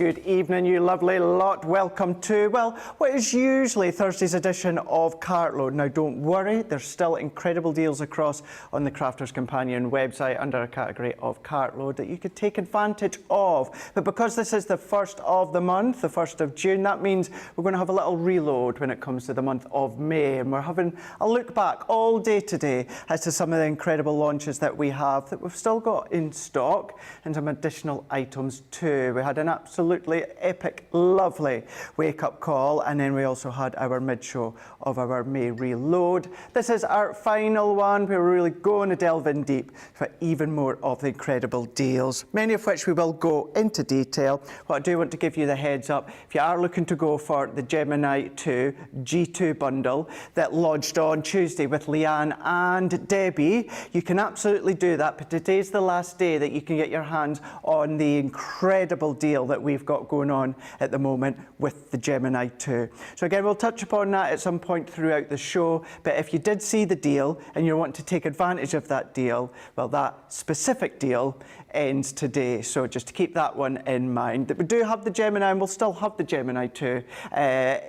good evening, you lovely lot. Welcome to, well, what is usually Thursday's edition of Cartload. Now, don't worry, there's still incredible deals across on the Crafters Companion website under a category of Cartload that you could take advantage of. But because this is the first of the month, the 1st of June, that means we're going to have a little reload when it comes to the month of May. And we're having a look back all day today as to some of the incredible launches that we have that we've still got in stock and some additional items too. We had an absolutely epic, lovely wake-up call, and then we also had our mid-show of our May reload. This is our final one. We're really going to delve in deep for even more of the incredible deals, many of which we will go into detail. What I do want to give you the heads up, if you are looking to go for the Gemini 2 G2 bundle that lodged on Tuesday with Leanne and Debbie, you can absolutely do that, but today's the last day that you can get your hands on the incredible deal that we've got going on at the moment with the Gemini 2. So again, we'll touch upon that at some point throughout the show, but if you did see the deal and you want to take advantage of that deal, well, that specific deal ends today. So just to keep that one in mind, that we do have the Gemini and we'll still have the Gemini 2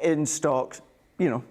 in stock, you know,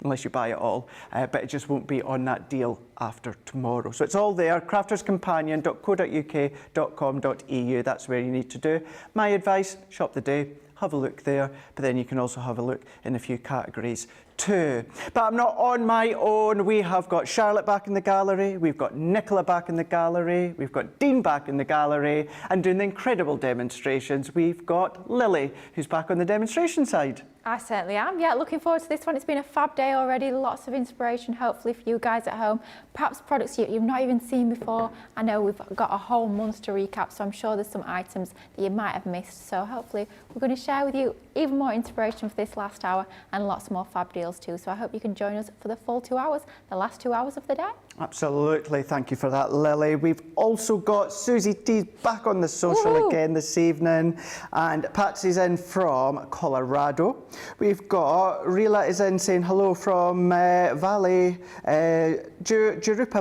unless you buy it all, but it just won't be on that deal after tomorrow. So it's all there, crafterscompanion.co.uk.com.au, that's where you need to do. My advice, shop the day, have a look there, but then you can also have a look in a few categories too. But I'm not on my own. We have got Charlotte back in the gallery, we've got Nicola back in the gallery, we've got Dean back in the gallery, and doing the incredible demonstrations, we've got Lily, who's back on the demonstration side. I certainly am. Yeah, looking forward to this one. It's been a fab day already. Lots of inspiration, hopefully, for you guys at home. Perhaps products you've not even seen before. I know we've got a whole month to recap, so I'm sure there's some items that you might have missed. So hopefully, we're going to share with you even more inspiration for this last hour and lots more fab deals too. So I hope you can join us for the full 2 hours, the last 2 hours of the day. Absolutely. Thank you for that, Lily. We've also got Susie T back on the social again this evening, and Patsy's in from Colorado. We've got Rila is in saying hello from Jurupa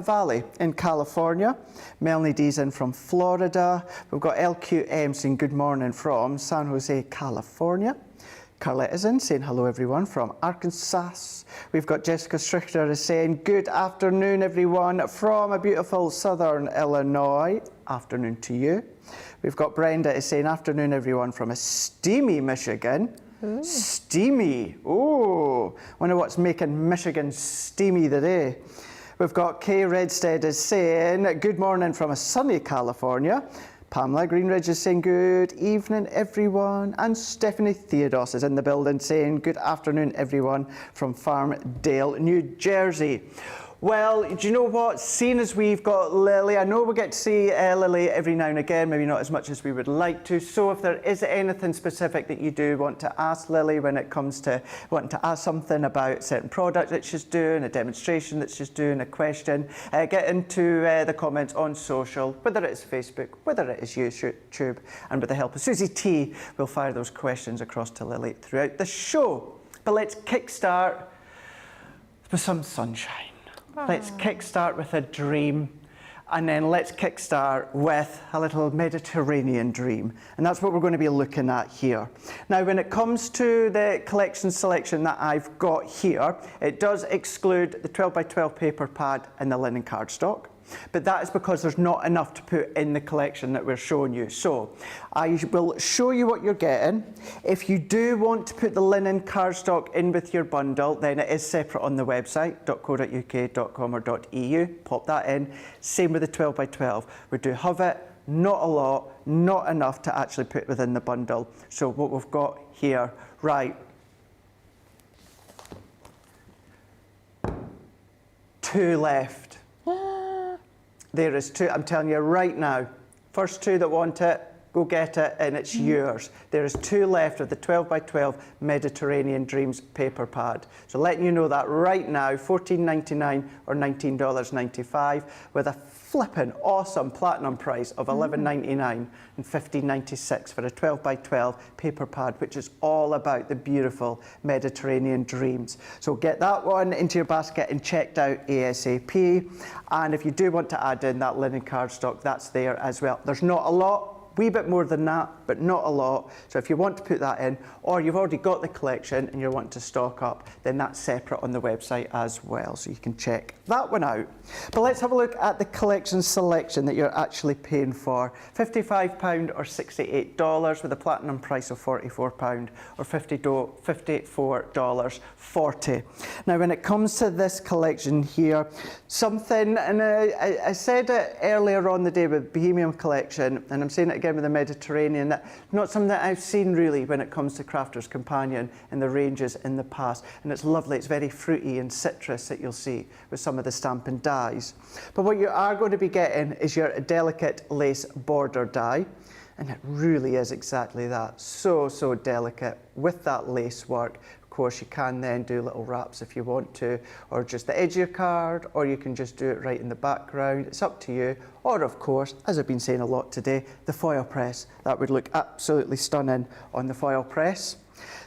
Valley in California. Melanie D's in from Florida. We've got LQM saying good morning from San Jose, California. Carlette is in saying hello everyone from Arkansas. We've got Jessica Strichter is saying good afternoon everyone from a beautiful southern Illinois. Afternoon to you. We've got Brenda is saying afternoon everyone from a steamy Michigan. Ooh. Steamy. Oh, wonder what's making Michigan steamy today. We've got Kay Redstead is saying good morning from a sunny California. Pamela Greenridge is saying good evening everyone, and Stephanie Theodos is in the building saying good afternoon everyone from Farmdale, New Jersey. Well, do you know what? Seeing as we've got Lily, I know we get to see Lily every now and again, maybe not as much as we would like to. So if there is anything specific that you do want to ask Lily when it comes to wanting to ask something about a certain product that she's doing, a demonstration that she's doing, a question, get into the comments on social, whether it's Facebook, whether it is YouTube, and with the help of Susie T, we'll fire those questions across to Lily throughout the show. But let's kickstart with some sunshine. Let's kickstart with a dream, and then let's kickstart with a little Mediterranean dream. And that's what we're going to be looking at here. Now, when it comes to the collection selection that I've got here, it does exclude the 12x12 paper pad and the linen cardstock. But that is because there's not enough to put in the collection that we're showing you. So I will show you what you're getting. If you do want to put the linen cardstock in with your bundle, then it is separate on the website, .co.uk.com.au. Pop that in. Same with the 12x12. We do have it, not a lot, not enough to actually put within the bundle. So what we've got here, right. 2 left. There is 2, I'm telling you right now. First 2 that want it, go get it, and it's yours. There is 2 left of the 12x12 Mediterranean Dreams paper pad. So letting you know that right now, $14.99 or $19.95 with a flipping awesome platinum price of $11.99 and $15.96 for a 12x12 paper pad, which is all about the beautiful Mediterranean dreams. So get that one into your basket and checked out ASAP. And if you do want to add in that linen cardstock, that's there as well. There's not a lot, wee bit more than that, but not a lot. So if you want to put that in, or you've already got the collection and you're wanting to stock up, then that's separate on the website as well. So you can check that one out. But let's have a look at the collection selection that you're actually paying for. £55 or $68 with a platinum price of £44 or $54.40. Now when it comes to this collection here, something, and I said it earlier on the day with Bohemian collection, and I'm saying it again with the Mediterranean, that not something that I've seen really when it comes to Crafter's Companion in the ranges in the past. And it's lovely, it's very fruity and citrus that you'll see with some of the stamping dies. But what you are going to be getting is your delicate lace border die. And it really is exactly that, so delicate with that lace work. Of course, you can then do little wraps if you want to, or just the edge of your card, or you can just do it right in the background. It's up to you. Or of course, as I've been saying a lot today, the foil press. That would look absolutely stunning on the foil press.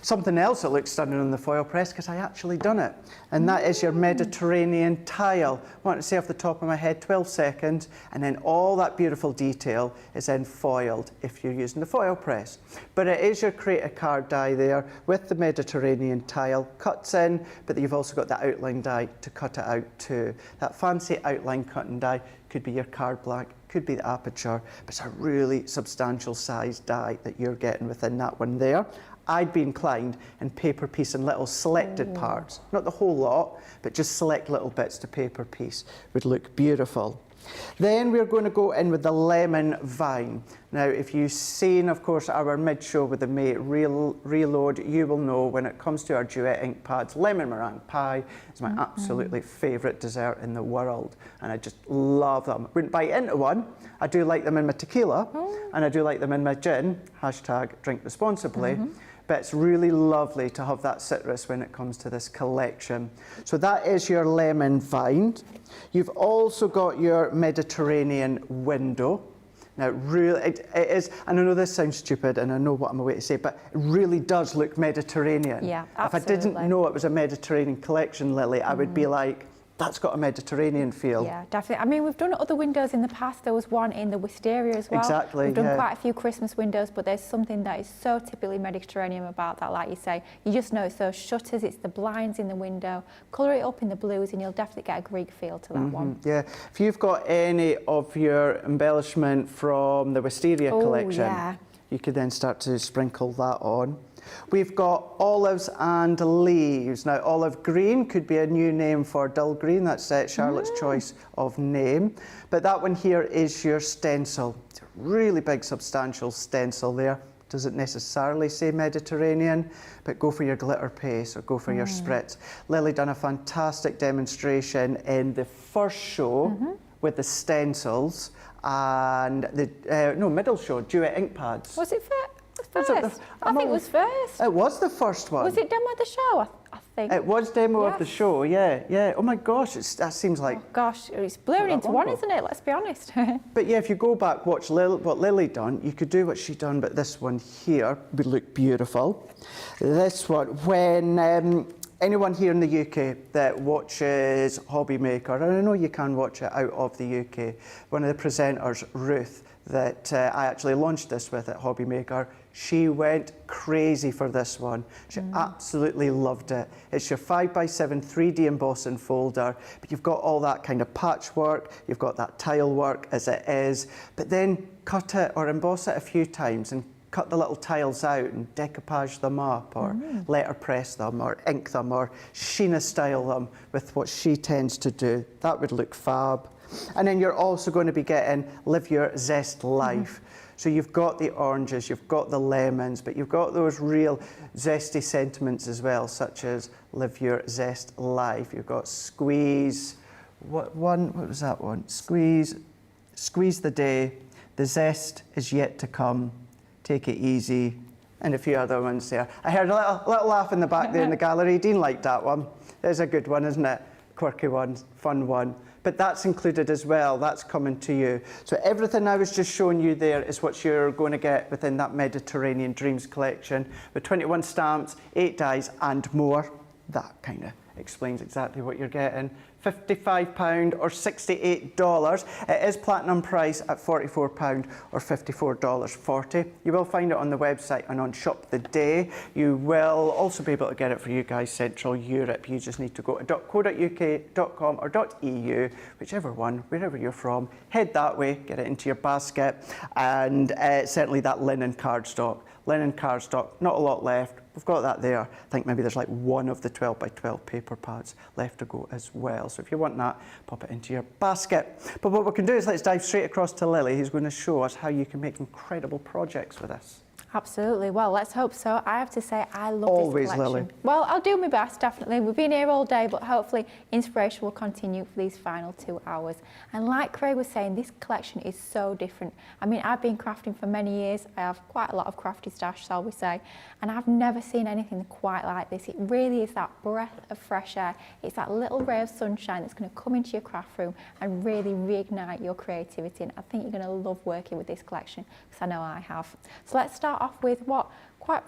Something else that looks stunning on the foil press, because I actually done it, and that is your Mediterranean tile. I want to say off the top of my head, 12 seconds, and then all that beautiful detail is then foiled if you're using the foil press. But it is your create a card die there with the Mediterranean tile, cuts in, but you've also got the outline die to cut it out too. That fancy outline cutting die could be your card blank, could be the aperture, but it's a really substantial size die that you're getting within that one there. I'd be inclined in paper piece and little selected parts, not the whole lot, but just select little bits to paper piece would look beautiful. Then we're going to go in with the lemon vine. Now, if you've seen, of course, our mid-show with the May Reload, you will know when it comes to our duet ink pads, lemon meringue pie is my absolutely favourite dessert in the world. And I just love them. I wouldn't bite into one. I do like them in my tequila, and I do like them in my gin, hashtag drink responsibly. But it's really lovely to have that citrus when it comes to this collection. So that is your lemon vine. You've also got your Mediterranean window. Now, really, it is, and I know this sounds stupid, and I know what I'm about to say, but it really does look Mediterranean. Yeah, absolutely. If I didn't know it was a Mediterranean collection, Lily, I would be like, that's got a Mediterranean feel. Yeah, definitely. I mean, we've done other windows in the past. There was one in the wisteria as well. Exactly, We've done quite a few Christmas windows, but there's something that is so typically Mediterranean about that, like you say. You just know it's those shutters, it's the blinds in the window. Colour it up in the blues and you'll definitely get a Greek feel to that one. Yeah, if you've got any of your embellishment from the wisteria collection, you could then start to sprinkle that on. We've got olives and leaves. Now, olive green could be a new name for dull green. That's Charlotte's choice of name. But that one here is your stencil. It's a really big, substantial stencil there. Doesn't necessarily say Mediterranean, but go for your glitter paste or go for your spritz. Lily done a fantastic demonstration in the first show with the stencils and the middle show, duet ink pads. Was it first? I think it was first. It was the first one. Was it demo of the show? I think. It was demo of the show, yeah. Oh my gosh, that seems like... Oh gosh, it's blurring into one, isn't it? Let's be honest. But yeah, if you go back, watch what Lily done, you could do what she done, but this one here would look beautiful. This one, when... anyone here in the UK that watches Hobby Maker, and I know you can watch it out of the UK, one of the presenters, Ruth, that I actually launched this with at Hobby Maker, she went crazy for this one. She absolutely loved it. It's your 5x7 3D embossing folder, but you've got all that kind of patchwork, you've got that tile work as it is, but then cut it or emboss it a few times and cut the little tiles out and decoupage them up or letterpress them or ink them or Sheena style them with what she tends to do. That would look fab. And then you're also going to be getting Live Your Zest Life. So you've got the oranges, you've got the lemons, but you've got those real zesty sentiments as well, such as Live Your Zest Life. You've got Squeeze, what was that one? Squeeze the Day, The Zest Is Yet to Come, Take It Easy, and a few other ones there. I heard a little laugh in the back there in the gallery. Dean liked that one. There's a good one, isn't it? Quirky one, fun one. But that's included as well. That's coming to you. So everything I was just showing you there is what you're going to get within that Mediterranean Dreams collection with 21 stamps, 8 dies and more. That kind of explains exactly what you're getting. £55 or $68. It is platinum price at £44 or $54.40. You will find it on the website and on Shop the Day. You will also be able to get it for you guys Central Europe. You just need to go to .co.uk.com or .eu, whichever one, wherever you're from. Head that way, get it into your basket, and certainly that linen cardstock. Linen cardstock, not a lot left. We've got that there. I think maybe there's like one of the 12 by 12 paper pads left to go as well. So if you want that, pop it into your basket. But what we can do is let's dive straight across to Lily, who's going to show us how you can make incredible projects with this. Absolutely. Well, let's hope so. I have to say, I love Always, this collection. Lily. Well, I'll do my best, definitely. We've been here all day, but hopefully inspiration will continue for these final 2 hours. And like Craig was saying, this collection is so different. I mean, I've been crafting for many years. I have quite a lot of crafty stash, shall we say, and I've never seen anything quite like this. It really is that breath of fresh air. It's that little ray of sunshine that's going to come into your craft room and really reignite your creativity. And I think you're going to love working with this collection, because I know I have. So let's start off with what quite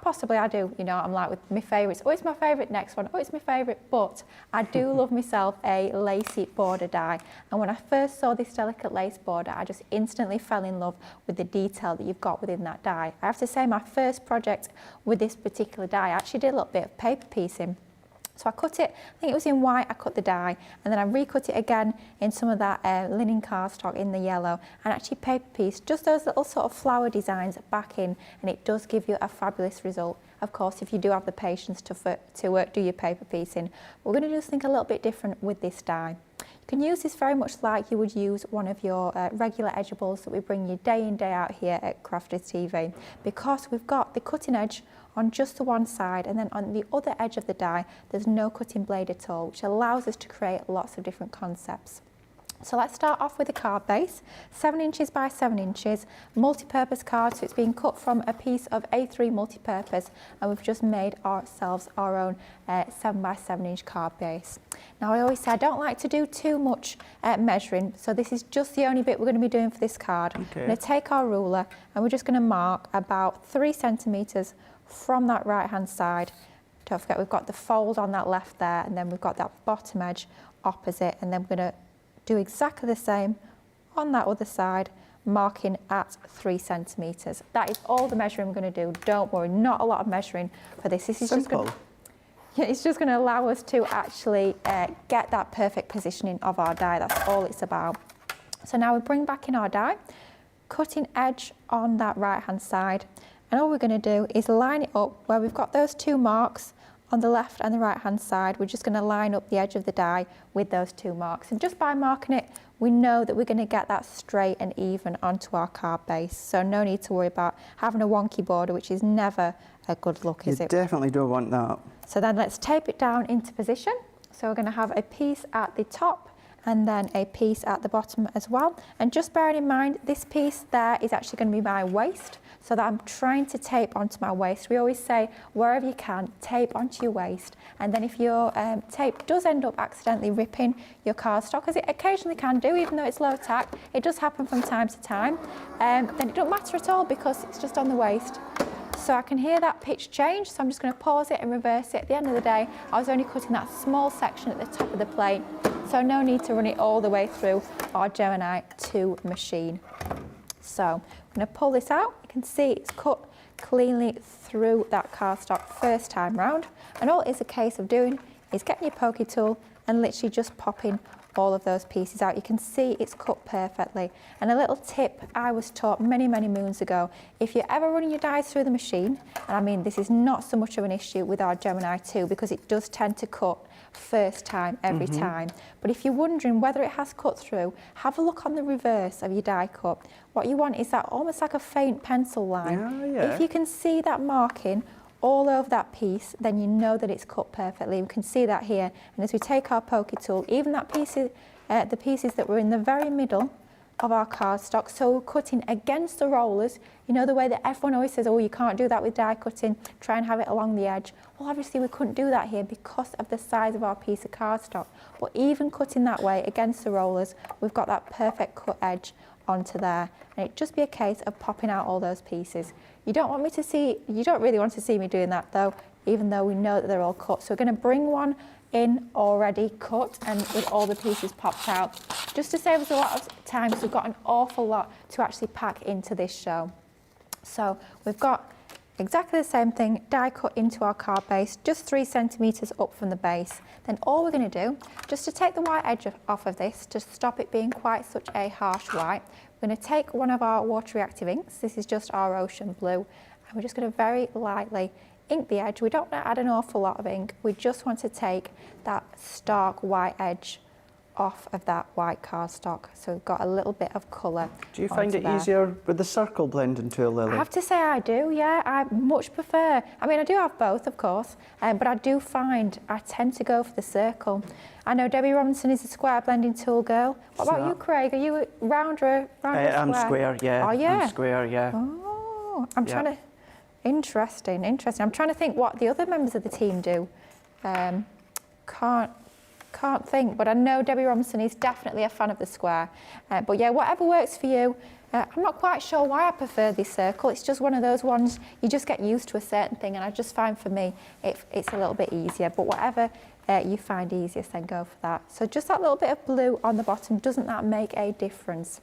possibly I do, you know, I'm like with my favourites. Oh, it's my favourite, next one. Oh, it's my favourite, but I do love myself a lacy border die. And when I first saw this delicate lace border, I just instantly fell in love with the detail that you've got within that die. I have to say, my first project with this particular die, I actually did a little bit of paper piecing. So I cut it, I think it was in white, I cut the die, and then I recut it again in some of that linen cardstock in the yellow, and actually paper pieced just those little sort of flower designs back in, and it does give you a fabulous result. Of course, if you do have the patience to do your paper piecing. We're going to do something a little bit different with this die. You can use this very much like you would use one of your regular edgeables that we bring you day in, day out here at Crafters TV, because we've got the cutting edge on just the one side, and then on the other edge of the die there's no cutting blade at all, which allows us to create lots of different concepts. So let's start off with a card base, 7 inches by 7 inches, multi-purpose card, so it's being cut from a piece of A3 multi-purpose, and we've just made ourselves our own 7 by 7 inch card base. Now I always say I don't like to do too much measuring, so this is just the only bit we're going to be doing for this card. Okay. We're going to take our ruler and we're just going to mark about 3 centimetres from that right hand side. Don't forget we've got the fold on that left there, and then we've got that bottom edge opposite, and then we're going to do exactly the same on that other side, marking at 3 centimetres. That is all the measuring we're going to do. Don't worry, not a lot of measuring for this. This is simple. It's just going to allow us to actually get that perfect positioning of our die. That's all it's about. So now we bring back in our die, cutting edge on that right hand side, and all we're going to do is line it up where we've got those 2 marks on the left and the right hand side. We're just going to line up the edge of the die with those 2 marks, and just by marking it we know that we're going to get that straight and even onto our card base, so no need to worry about having a wonky border, which is never a good look, is it? You definitely don't want that. So then let's tape it down into position. So we're going to have a piece at the top and then a piece at the bottom as well, and just bearing in mind this piece there is actually going to be my waist, so that I'm trying to tape onto my waist. We always say wherever you can, tape onto your waist, and then if your tape does end up accidentally ripping your cardstock, as it occasionally can do, even though it's low tack, it does happen from time to time, then it don't matter at all because it's just on the waist. So I can hear that pitch change, so I'm just going to pause it and reverse it. At the end of the day, I was only cutting that small section at the top of the plate, so no need to run it all the way through our Gemini 2 machine. So I'm going to pull this out. You can see it's cut cleanly through that cardstock first time round, and all it is a case of doing is getting your pokey tool and literally just popping all of those pieces out. You can see it's cut perfectly. And a little tip I was taught many moons ago, if you're ever running your dies through the machine, and I mean this is not so much of an issue with our Gemini 2 because it does tend to cut first time every time, but if you're wondering whether it has cut through, have a look on the reverse of your die cut. What you want is that almost like a faint pencil line. Yeah. If you can see that marking all over that piece, then you know that it's cut perfectly. We can see that here, and as we take our pokey tool, even that pieces, the pieces that were in the very middle of our cardstock, so we're cutting against the rollers. You know the way that everyone always says, oh, you can't do that with die cutting, try and have it along the edge. Well, obviously we couldn't do that here because of the size of our piece of cardstock, but even cutting that way against the rollers, we've got that perfect cut edge onto there, and it'd just be a case of popping out all those pieces. You don't really want to see me doing that though. even though we know that they're all cut. So we're going to bring one in already cut and with all the pieces popped out, just to save us a lot of time, because we've got an awful lot to actually pack into this show. So we've got exactly the same thing, die cut into our card base, just 3 centimetres up from the base. Then all we're going to do, just to take the white edge off of this, to stop it being quite such a harsh white, we're going to take one of our water reactive inks. This is just our ocean blue, and we're just going to very lightly ink the edge. We don't want to add an awful lot of ink. We just want to take that stark white edge off of that white cardstock, so we've got a little bit of colour. Do you find it easier with the circle blending tool, Lily? I have to say I do, yeah. I much prefer, I mean I do have both of course, but I do find I tend to go for the circle. I know Debbie Robinson is a square blending tool girl. What about you, Craig? Are you a round or square? I'm square, yeah. Oh yeah? I'm square, yeah. Oh, I'm trying to, interesting. I'm trying to think what the other members of the team do. Can't think, but I know Debbie Robinson is definitely a fan of the square. But yeah, whatever works for you. I'm not quite sure why I prefer this circle. It's just one of those ones, you just get used to a certain thing, and I just find for me, it's a little bit easier. But whatever you find easiest, then go for that. So just that little bit of blue on the bottom, doesn't that make a difference?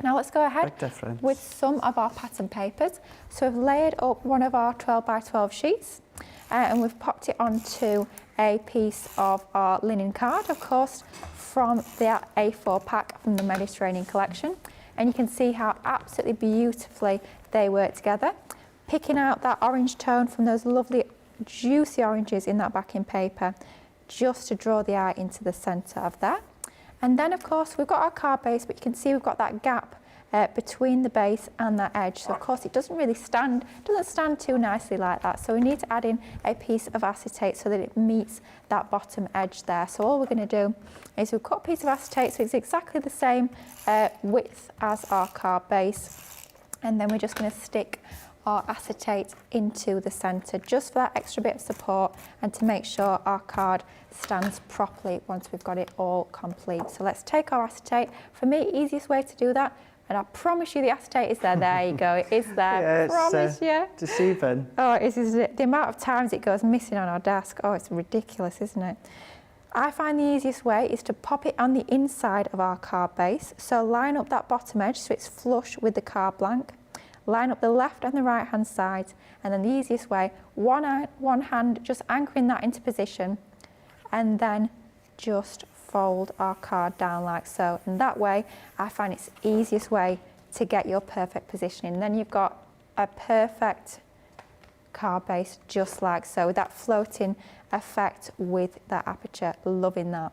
Now let's go ahead with some of our pattern papers. So we've layered up one of our 12 by 12 sheets, and we've popped it onto a piece of our linen card, of course, from the A4 pack from the Mediterranean collection. And you can see how absolutely beautifully they work together. Picking out that orange tone from those lovely juicy oranges in that backing paper, just to draw the eye into the centre of that. And then of course we've got our card base, but you can see we've got that gap between the base and that edge. So of course it doesn't stand too nicely like that. So we need to add in a piece of acetate so that it meets that bottom edge there. So all we're going to do is we've cut a piece of acetate so it's exactly the same width as our card base. And then we're just going to stick our acetate into the centre just for that extra bit of support and to make sure our card stands properly once we've got it all complete. So let's take our acetate. For me, easiest way to do that, and I promise you the acetate is there. There you go, it is there. Yeah, promise you. Deceiving. Oh, it is the amount of times it goes missing on our desk. Oh, it's ridiculous, isn't it? I find the easiest way is to pop it on the inside of our card base. So line up that bottom edge so it's flush with the card blank. Line up the left and the right hand side, and then the easiest way, one hand just anchoring that into position, and then just fold our card down like so. And that way, I find it's the easiest way to get your perfect positioning. And then you've got a perfect card base just like so, with that floating effect with that aperture. Loving that.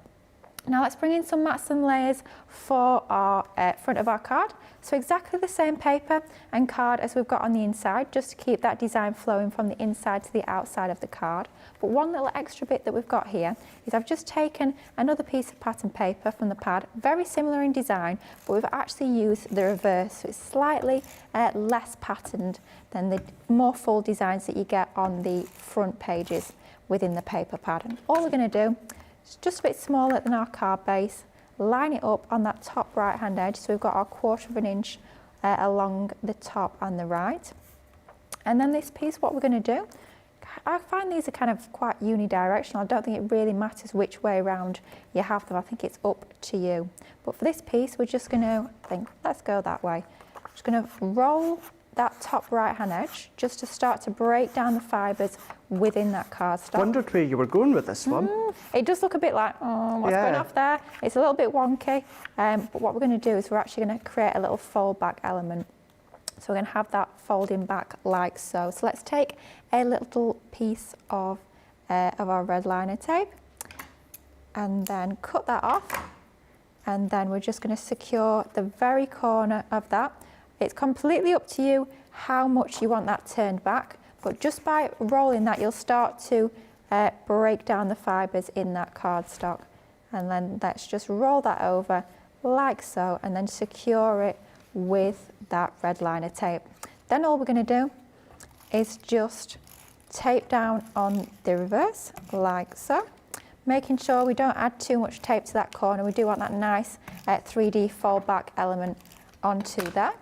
Now let's bring in some mats and layers for our front of our card. So exactly the same paper and card as we've got on the inside, just to keep that design flowing from the inside to the outside of the card. But one little extra bit that we've got here is I've just taken another piece of pattern paper from the pad, very similar in design, but we've actually used the reverse, so it's slightly less patterned than the more full designs that you get on the front pages within the paper pad. And all we're going to do, it's just a bit smaller than our card base, line it up on that top right hand edge, so we've got our 1/4 inch along the top and the right. And then this piece, what we're going to do, I find these are kind of quite unidirectional. I don't think it really matters which way around you have them. I think it's up to you. But for this piece, we're just going to think, let's go that way. Just going to roll that top right hand edge just to start to break down the fibres within that cardstock. Wondered where you were going with this one. It does look a bit like, oh, what's going off there? It's a little bit wonky, but what we're going to do is we're actually going to create a little fold back element. So we're going to have that folding back like so. So let's take a little piece of our red liner tape and then cut that off, and then we're just going to secure the very corner of that. It's completely up to you how much you want that turned back, but just by rolling that, you'll start to break down the fibres in that cardstock. And then let's just roll that over like so, and then secure it with that red liner tape. Then all we're going to do is just tape down on the reverse like so, making sure we don't add too much tape to that corner. We do want that nice 3D fold back element onto there.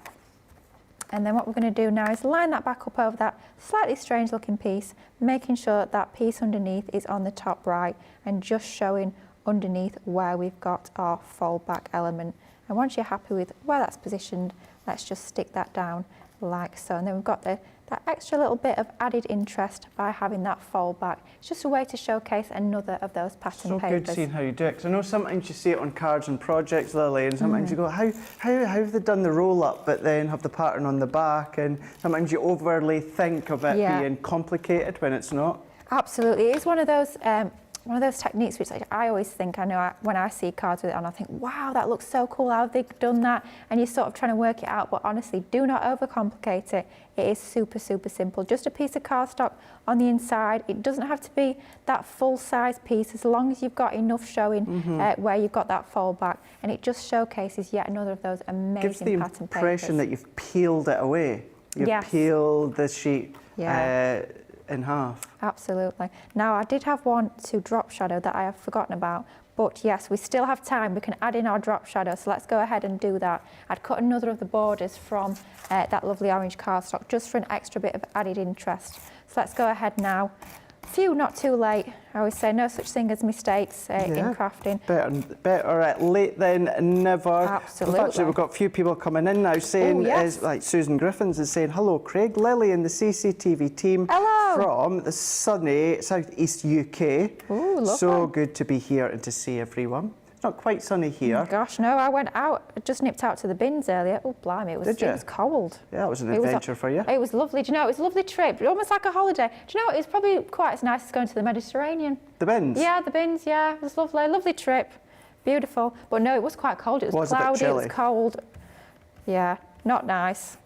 And then what we're going to do now is line that back up over that slightly strange looking piece, making sure that that piece underneath is on the top right and just showing underneath where we've got our fold back element. And once you're happy with where that's positioned, let's just stick that down like so. And then we've got that extra little bit of added interest by having that fold back. It's just a way to showcase another of those pattern papers. So good seeing how you do it, because I know sometimes you see it on cards and projects, Lily, and sometimes you go, how have they done the roll up but then have the pattern on the back, and sometimes you overly think of it being complicated when it's not. Absolutely, it is one of those techniques which I always think, when I see cards with it on, I think, wow, that looks so cool, how have they done that? And you're sort of trying to work it out, but honestly, do not overcomplicate it. It is super, super simple. Just a piece of cardstock on the inside. It doesn't have to be that full-size piece, as long as you've got enough showing where you've got that fold back, and it just showcases yet another of those amazing pattern papers. Gives the impression that you've peeled it away. You've peeled the sheet in half. Absolutely. Now, I did have one to drop shadow that I have forgotten about, but yes, we still have time. We can add in our drop shadow, so let's go ahead and do that. I'd cut another of the borders from that lovely orange cardstock just for an extra bit of added interest. So let's go ahead now. Phew, not too late. I always say no such thing as mistakes in crafting. Better late than never. Absolutely. Actually, we've got a few people coming in now saying, like Susan Griffins is saying, hello, Craig Lilly and the CCTV team from the sunny southeast UK. Ooh, lovely. So good to be here and to see everyone. It's not quite sunny here. Oh gosh, no, I went out, just nipped out to the bins earlier. Oh, blimey, it was cold. Yeah, it was an adventure for you. It was lovely. Do you know, it was a lovely trip, almost like a holiday. Do you know, it was probably quite as nice as going to the Mediterranean. The bins? Yeah, the bins, yeah. It was lovely. Lovely trip. Beautiful. But no, it was quite cold. It was cloudy, it was cold. Yeah, not nice.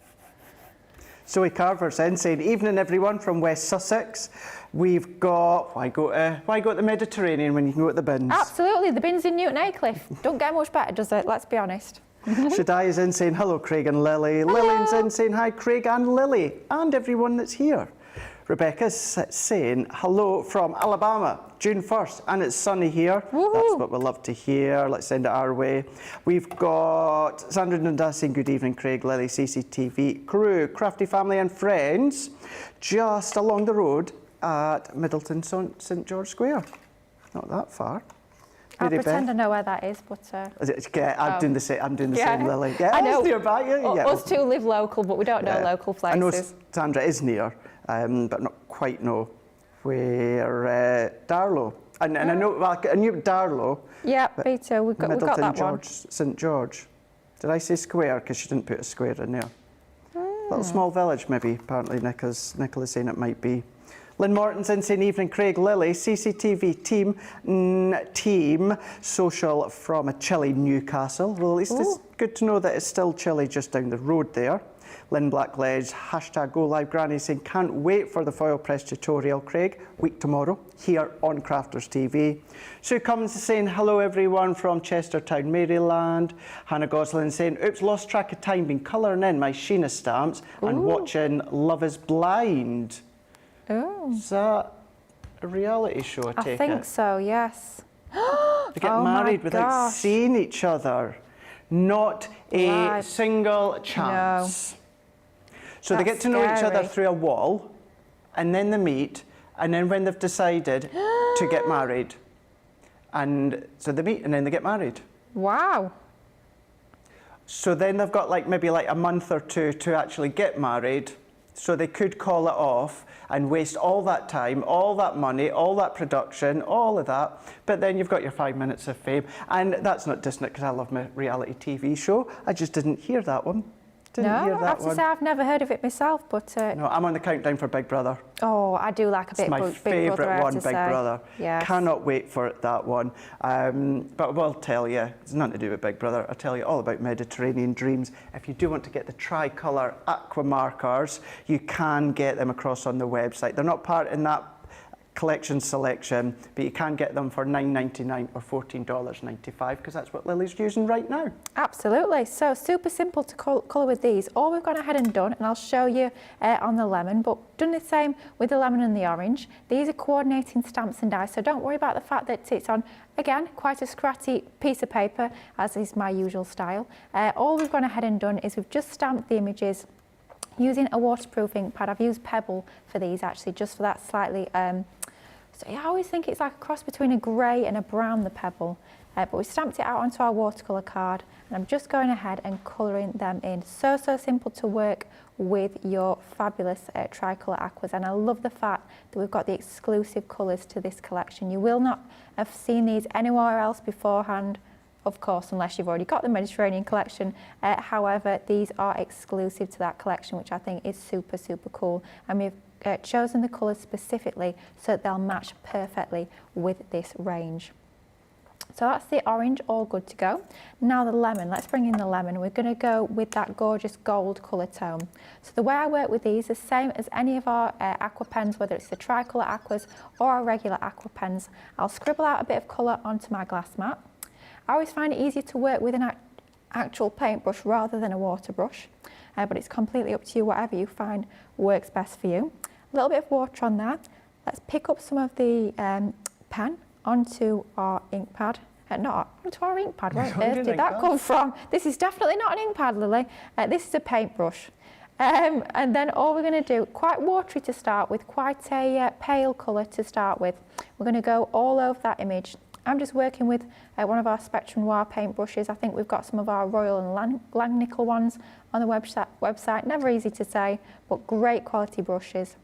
Zoe Carver's in saying, evening everyone from West Sussex. We've got, why go to the Mediterranean when you can go to the bins? Absolutely, the bins in Newton Aycliffe. Don't get much better, does it? Let's be honest. Shadai is in saying, hello Craig and Lily. Hello. Lillian's in saying, hi Craig and Lily, and everyone that's here. Rebecca's saying, hello from Alabama, June 1st, and it's sunny here. Woohoo. That's what we love to hear. Let's send it our way. We've got Sandra Nunda saying, good evening, Craig, Lily, CCTV crew, crafty family and friends, just along the road at Middleton St George Square. Not that far. I'll pretend I know where that is, but... I'm doing the same, Lily. Yeah, I know. Nearby, Us two live local, but we don't know local places. I know Sandra is near, but not quite know where Darlow. And I know, well, I knew Darlow. Yeah, me too. We've got that one. St George. Did I say square? Because she didn't put a square in there. Little small village, maybe. Apparently, Nicola's saying it might be. Lynn Morton's in saying, evening, Craig Lilly, CCTV team, social from a chilly Newcastle. Well, at least it's good to know that it's still chilly just down the road there. Lynn Blackledge, hashtag Go Live Granny, saying, can't wait for the foil press tutorial, Craig, week tomorrow, here on Crafters TV. Sue Cummins is saying, hello everyone from Chestertown, Maryland. Hannah Goslin saying, oops, lost track of time, been colouring in my Sheena stamps and watching Love is Blind. Oh. Is that a reality show, I think so, yes. They get married without seeing each other. Not a single chance. No. So they get to know each other through a wall, and then they meet, and then when they've decided to get married, and so they meet and then they get married. Wow. So then they've got maybe a month or two to actually get married, so they could call it off and waste all that time, all that money, all that production, all of that. But then you've got your 5 minutes of fame. And that's not dissonant because I love my reality TV show. I just didn't hear that one. I have to say I've never heard of it myself, but... No, I'm on the countdown for Big Brother. Oh, I do like a bit of Big Brother. It's my favourite one, Big Brother. Yes. Cannot wait for that one. But I will tell you, it's nothing to do with Big Brother. I'll tell you all about Mediterranean Dreams. If you do want to get the tricolour aqua markers, you can get them across on the website. They're not part in that collection selection, but you can get them for $9.99 or $14.95 because that's what Lily's using right now. Absolutely. So super simple to colour with these. All we've gone ahead and done, and I'll show you on the lemon, but done the same with the lemon and the orange. These are coordinating stamps and dies, so don't worry about the fact that it's on, again, quite a scratchy piece of paper, as is my usual style. All we've gone ahead and done is we've just stamped the images Using a waterproof ink pad, I've used Pebble for these actually, just for that slightly, so I always think it's like a cross between a grey and a brown, the Pebble. But we stamped it out onto our watercolour card, and I'm just going ahead and colouring them in. So simple to work with your fabulous tricolour aquas, and I love the fact that we've got the exclusive colours to this collection. You will not have seen these anywhere else beforehand, of course, unless you've already got the Mediterranean collection. However, these are exclusive to that collection, which I think is super cool. And we've chosen the colours specifically so that they'll match perfectly with this range. So that's the orange, all good to go. Now the lemon, let's bring in the lemon. We're going to go with that gorgeous gold colour tone. So the way I work with these is the same as any of our aqua pens, whether it's the tricolour aquas or our regular aqua pens. I'll scribble out a bit of colour onto my glass mat. I always find it easier to work with an actual paintbrush rather than a water brush, but it's completely up to you, whatever you find works best for you. A little bit of water on there. Let's pick up some of the pen onto our ink pad. Not onto our ink pad, where on earth did that come from? This is definitely not an ink pad, Lily. This is a paintbrush. And then all we're going to do, quite watery to start with, quite a pale colour to start with. We're going to go all over that image. I'm just working with one of our Spectrum Noir paintbrushes. I think we've got some of our Royal and Langnickel ones on the website. Never easy to say, but great quality brushes.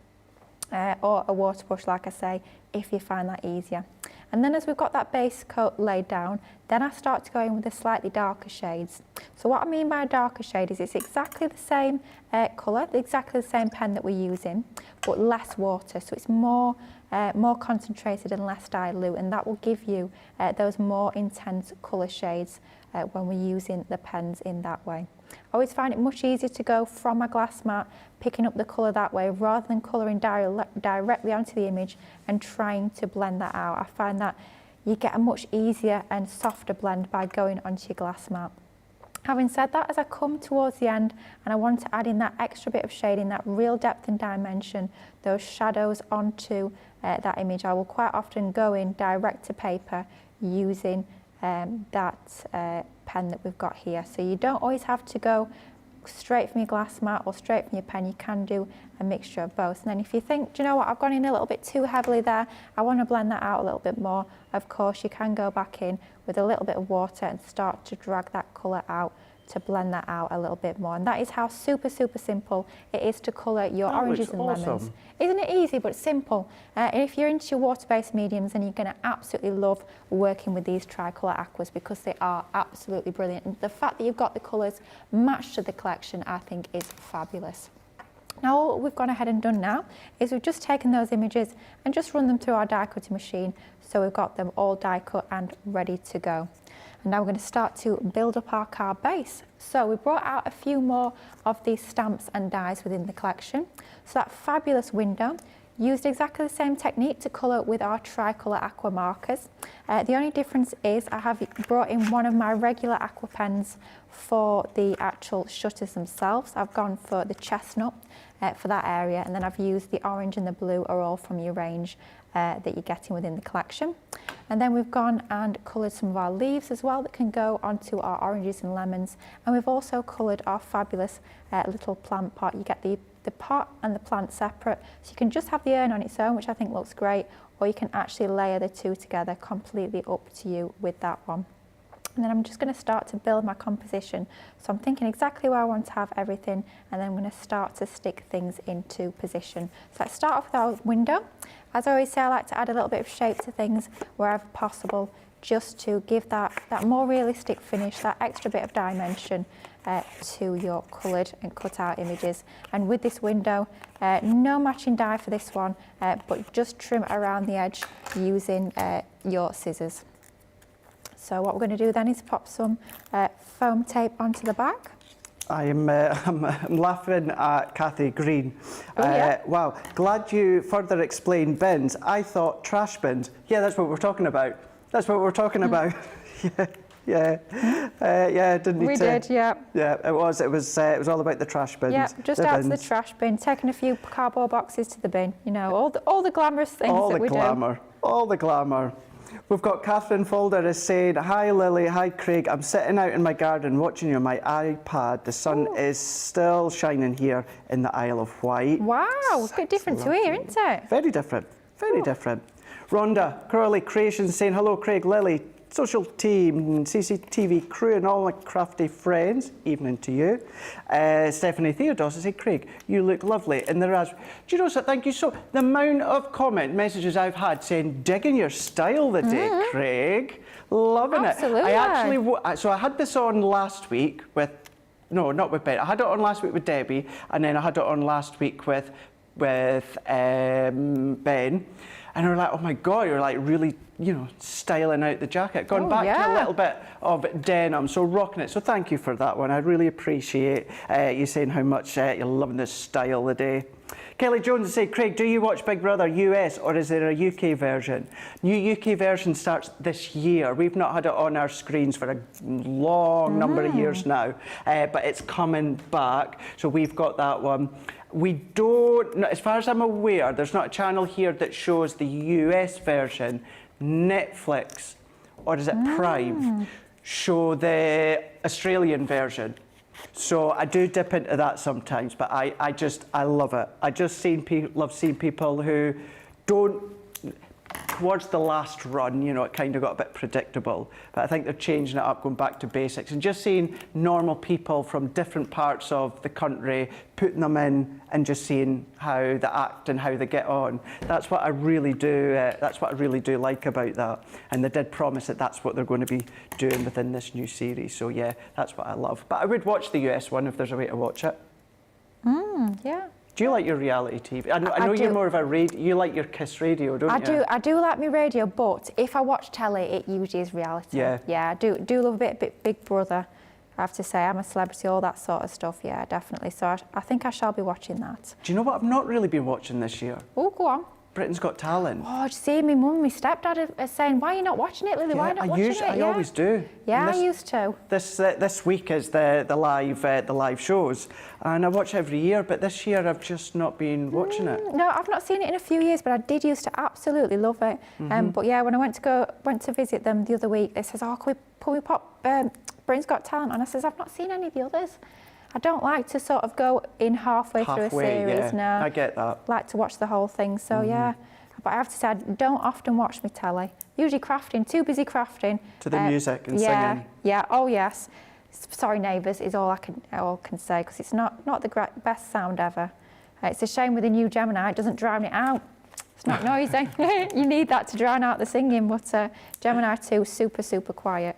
Or a water brush, like I say, if you find that easier. And then as we've got that base coat laid down, then I start to go in with the slightly darker shades. So what I mean by a darker shade is it's exactly the same colour, exactly the same pen that we're using, but less water. So it's more concentrated and less dilute, and that will give you those more intense colour shades when we're using the pens in that way. I always find it much easier to go from my glass mat, picking up the colour that way, rather than colouring directly onto the image and trying to blend that out. I find that you get a much easier and softer blend by going onto your glass mat. Having said that, as I come towards the end and I want to add in that extra bit of shading, that real depth and dimension, those shadows onto that image, I will quite often go in direct to paper using that pen that we've got here. So you don't always have to go straight from your glass mat or straight from your pen. You can do a mixture of both. And then if you think, do you know what, I've gone in a little bit too heavily there, I want to blend that out a little bit more, of course you can go back in with a little bit of water and start to drag that colour out to blend that out a little bit more. And that is how super simple it is to colour your oranges and lemons. Isn't it easy, but simple? And if you're into your water-based mediums, then you're going to absolutely love working with these tricolour aquas because they are absolutely brilliant. And the fact that you've got the colours matched to the collection, I think is fabulous. Now all we've gone ahead and done now is we've just taken those images and just run them through our die cutting machine, so we've got them all die cut and ready to go. And now we're going to start to build up our card base. So we brought out a few more of these stamps and dies within the collection. So that fabulous window, used exactly the same technique to colour with our tricolour aqua markers. The only difference is I have brought in one of my regular aqua pens for the actual shutters themselves. I've gone for the chestnut for that area, and then I've used the orange and the blue are all from your range that you're getting within the collection. And then we've gone and coloured some of our leaves as well that can go onto our oranges and lemons. And we've also coloured our fabulous little plant pot. You get the pot and the plant separate, so you can just have the urn on its own, which I think looks great, or you can actually layer the two together, completely up to you with that one. And then I'm just going to start to build my composition. So I'm thinking exactly where I want to have everything, and then I'm going to start to stick things into position. So let's start off with our window. As I always say, I like to add a little bit of shape to things wherever possible, just to give that more realistic finish, that extra bit of dimension to your coloured and cut out images. And with this window, no matching die for this one, but just trim around the edge using your scissors. So what we're going to do then is pop some foam tape onto the back. I'm laughing at Kathy Green. Oh, yeah. Wow, glad you further explained bins. I thought trash bins. Yeah, that's what we're talking about. That's what we're talking about. Yeah, didn't need we to. did, yeah. Yeah, it was all about the trash bins. Yeah, just out to the trash bin, taking a few cardboard boxes to the bin. You know, all the glamorous things that we do. All the glamour. We've got Catherine Folder is saying, hi Lily, hi Craig, I'm sitting out in my garden watching you on my iPad. The sun is still shining here in the Isle of Wight. Wow, it's a bit different to here, isn't it? Very different, very different. Rhonda Curly Creations saying, hello Craig, Lily, social team, CCTV crew and all my crafty friends, evening to you. Stephanie Theodos says, hey Craig, you look lovely in the raspberry. Do you know something? Thank you so. The amount of comment messages I've had saying, digging your style the day, Craig. Loving Absolutely. it. I actually, so I had this on last week with, no, not with Ben. I had it on last week with Debbie, and then I had it on last week with Ben. And we're like, oh my God, you're like really, you know, styling out the jacket. Gone back to a little bit of denim, so rocking it. So thank you for that one. I really appreciate you saying how much you're loving this style of the day. Kelly Jones said, Craig, do you watch Big Brother US or is there a UK version? New UK version starts this year. We've not had it on our screens for a long number of years now, but it's coming back. So we've got that one. We don't, as far as I'm aware, there's not a channel here that shows the US version. Netflix, or is it Prime, show the Australian version. So I do dip into that sometimes, but I love it. I just love seeing people who don't, towards the last run, you know, it kind of got a bit predictable, but I think they're changing it up, going back to basics, and just seeing normal people from different parts of the country, putting them in and just seeing how they act and how they get on. That's what I really do. That's what I really do like about that. And they did promise that that's what they're going to be doing within this new series. So yeah, that's what I love. But I would watch the US one if there's a way to watch it. Yeah. Do you like your reality TV? I know you're more of a radio. You like your Kiss radio, don't you? I do like my radio, but if I watch telly, it usually is reality. Yeah. Yeah, I do love a bit Big Brother. I have to say, I'm a celebrity, all that sort of stuff. Yeah, definitely. So I think I shall be watching that. Do you know what I've not really been watching this year? Oh, go on. Britain's Got Talent. Oh, see, my mum and my stepdad are saying, why are you not watching it, Lily? Why are you not watching it? I always do. Yeah, I used to. This week is the live shows, and I watch every year. But this year I've just not been watching it. No, I've not seen it in a few years, but I did used to absolutely love it. But yeah, when I went to visit them the other week, they says, "Oh, can we pop Britain's Got Talent?" And I says, "I've not seen any of the others." I don't like to sort of go in halfway through a series. Yeah, no, I get that. Like to watch the whole thing. So yeah, but I have to say I don't often watch my telly. Usually crafting, too busy crafting. To the music and singing. Yeah. Oh yes. Sorry, neighbours is all I can say, because it's not the best sound ever. It's a shame with the new Gemini, it doesn't drown it out. It's not noisy. You need that to drown out the singing. But Gemini 2 super quiet.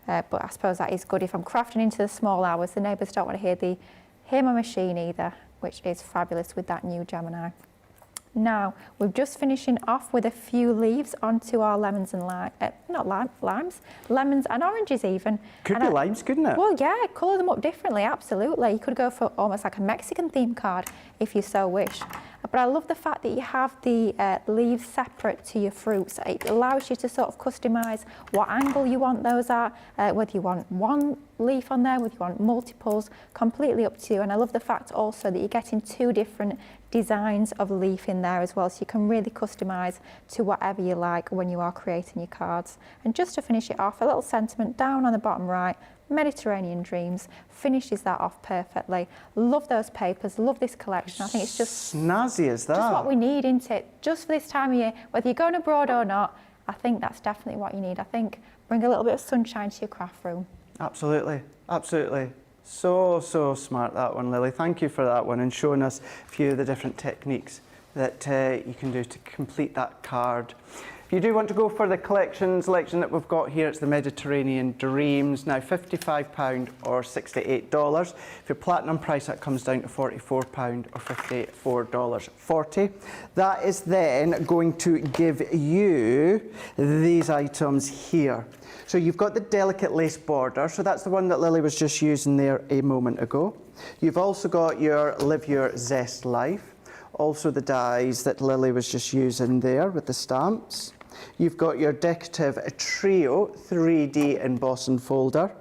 But I suppose that is good if I'm crafting into the small hours. The neighbours don't want to hear my machine either, which is fabulous with that new Gemini. Now, we're just finishing off with a few leaves onto our lemons and limes, lemons and oranges even. Could be limes, couldn't it? Well, yeah, colour them up differently, absolutely. You could go for almost like a Mexican theme card if you so wish. But I love the fact that you have the leaves separate to your fruits. It allows you to sort of customise what angle you want those at, whether you want one leaf on there, whether you want multiples, completely up to you. And I love the fact also that you're getting 2 different designs of leaf in there as well, so you can really customise to whatever you like when you are creating your cards. And just to finish it off, a little sentiment down on the bottom right, Mediterranean Dreams, finishes that off perfectly. Love those papers, love this collection. I think it's just snazzy as that. Just what we need, isn't it? Just for this time of year, whether you're going abroad or not, I think that's definitely what you need. I think bring a little bit of sunshine to your craft room. Absolutely, absolutely. So smart, that one, Lily. Thank you for that one and showing us a few of the different techniques that you can do to complete that card. If you do want to go for the selection that we've got here, it's the Mediterranean Dreams. Now, £55 or $68. If you're platinum price, that comes down to £44 or $54.40. That is then going to give you these items here. So you've got the delicate lace border, so that's the one that Lily was just using there a moment ago. You've also got your Live Your Zest Life, also the dies that Lily was just using there with the stamps. You've got your decorative trio 3D embossing folder.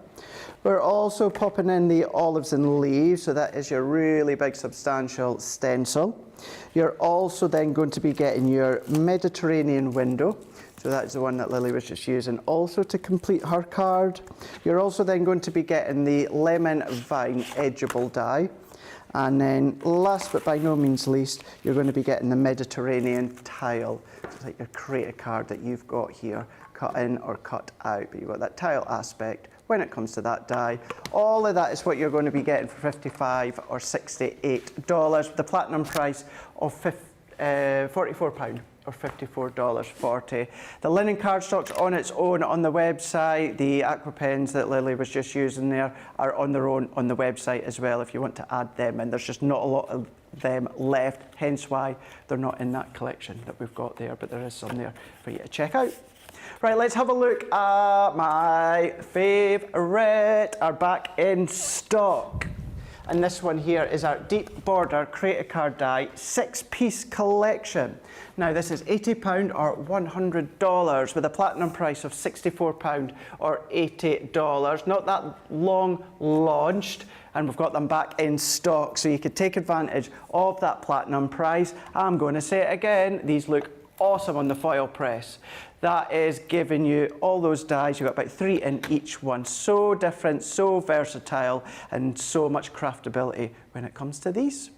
We're also popping in the olives and leaves, so that is your really big substantial stencil. You're also then going to be getting your Mediterranean window. So that is the one that Lily was just using also to complete her card. You're also then going to be getting the lemon vine edgeable die. And then last but by no means least, you're going to be getting the Mediterranean tile. It's like your create a card that you've got here, cut in or cut out, but you've got that tile aspect when it comes to that die. All of that is what you're going to be getting for $55 or $68, with the platinum price of £44 or $54.40. The linen cardstock's on its own on the website. The aqua pens that Lily was just using there are on their own on the website as well if you want to add them, and there's just not a lot of them left, hence why they're not in that collection that we've got there, but there is some there for you to check out. Right, let's have a look at my favourite, are back in stock. And this one here is our Deep Border Create a Card Die 6-piece collection. Now this is £80 or $100 with a platinum price of £64 or $80. Not that long launched, and we've got them back in stock, so you could take advantage of that platinum price. I'm going to say it again, these look awesome on the foil press. That is giving you all those dies. You've got about 3 in each one. So different, so versatile, and so much craftability when it comes to these.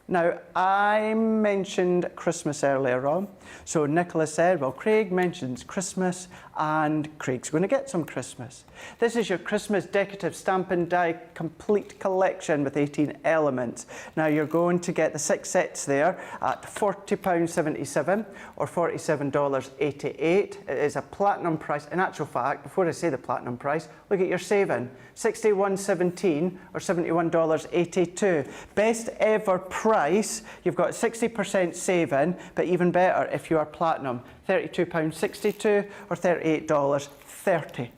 Now, I mentioned Christmas earlier on. So Nicola said, well, Craig mentions Christmas and Craig's going to get some Christmas. This is your Christmas decorative stamp and die complete collection with 18 elements. Now, you're going to get the 6 sets there at £40.77 or $47.88. It is a platinum price. In actual fact, before I say the platinum price, look at your saving. $61.17 or $71.82. Best ever price. You've got 60% saving, but even better if you are platinum, £32.62 or $38.30.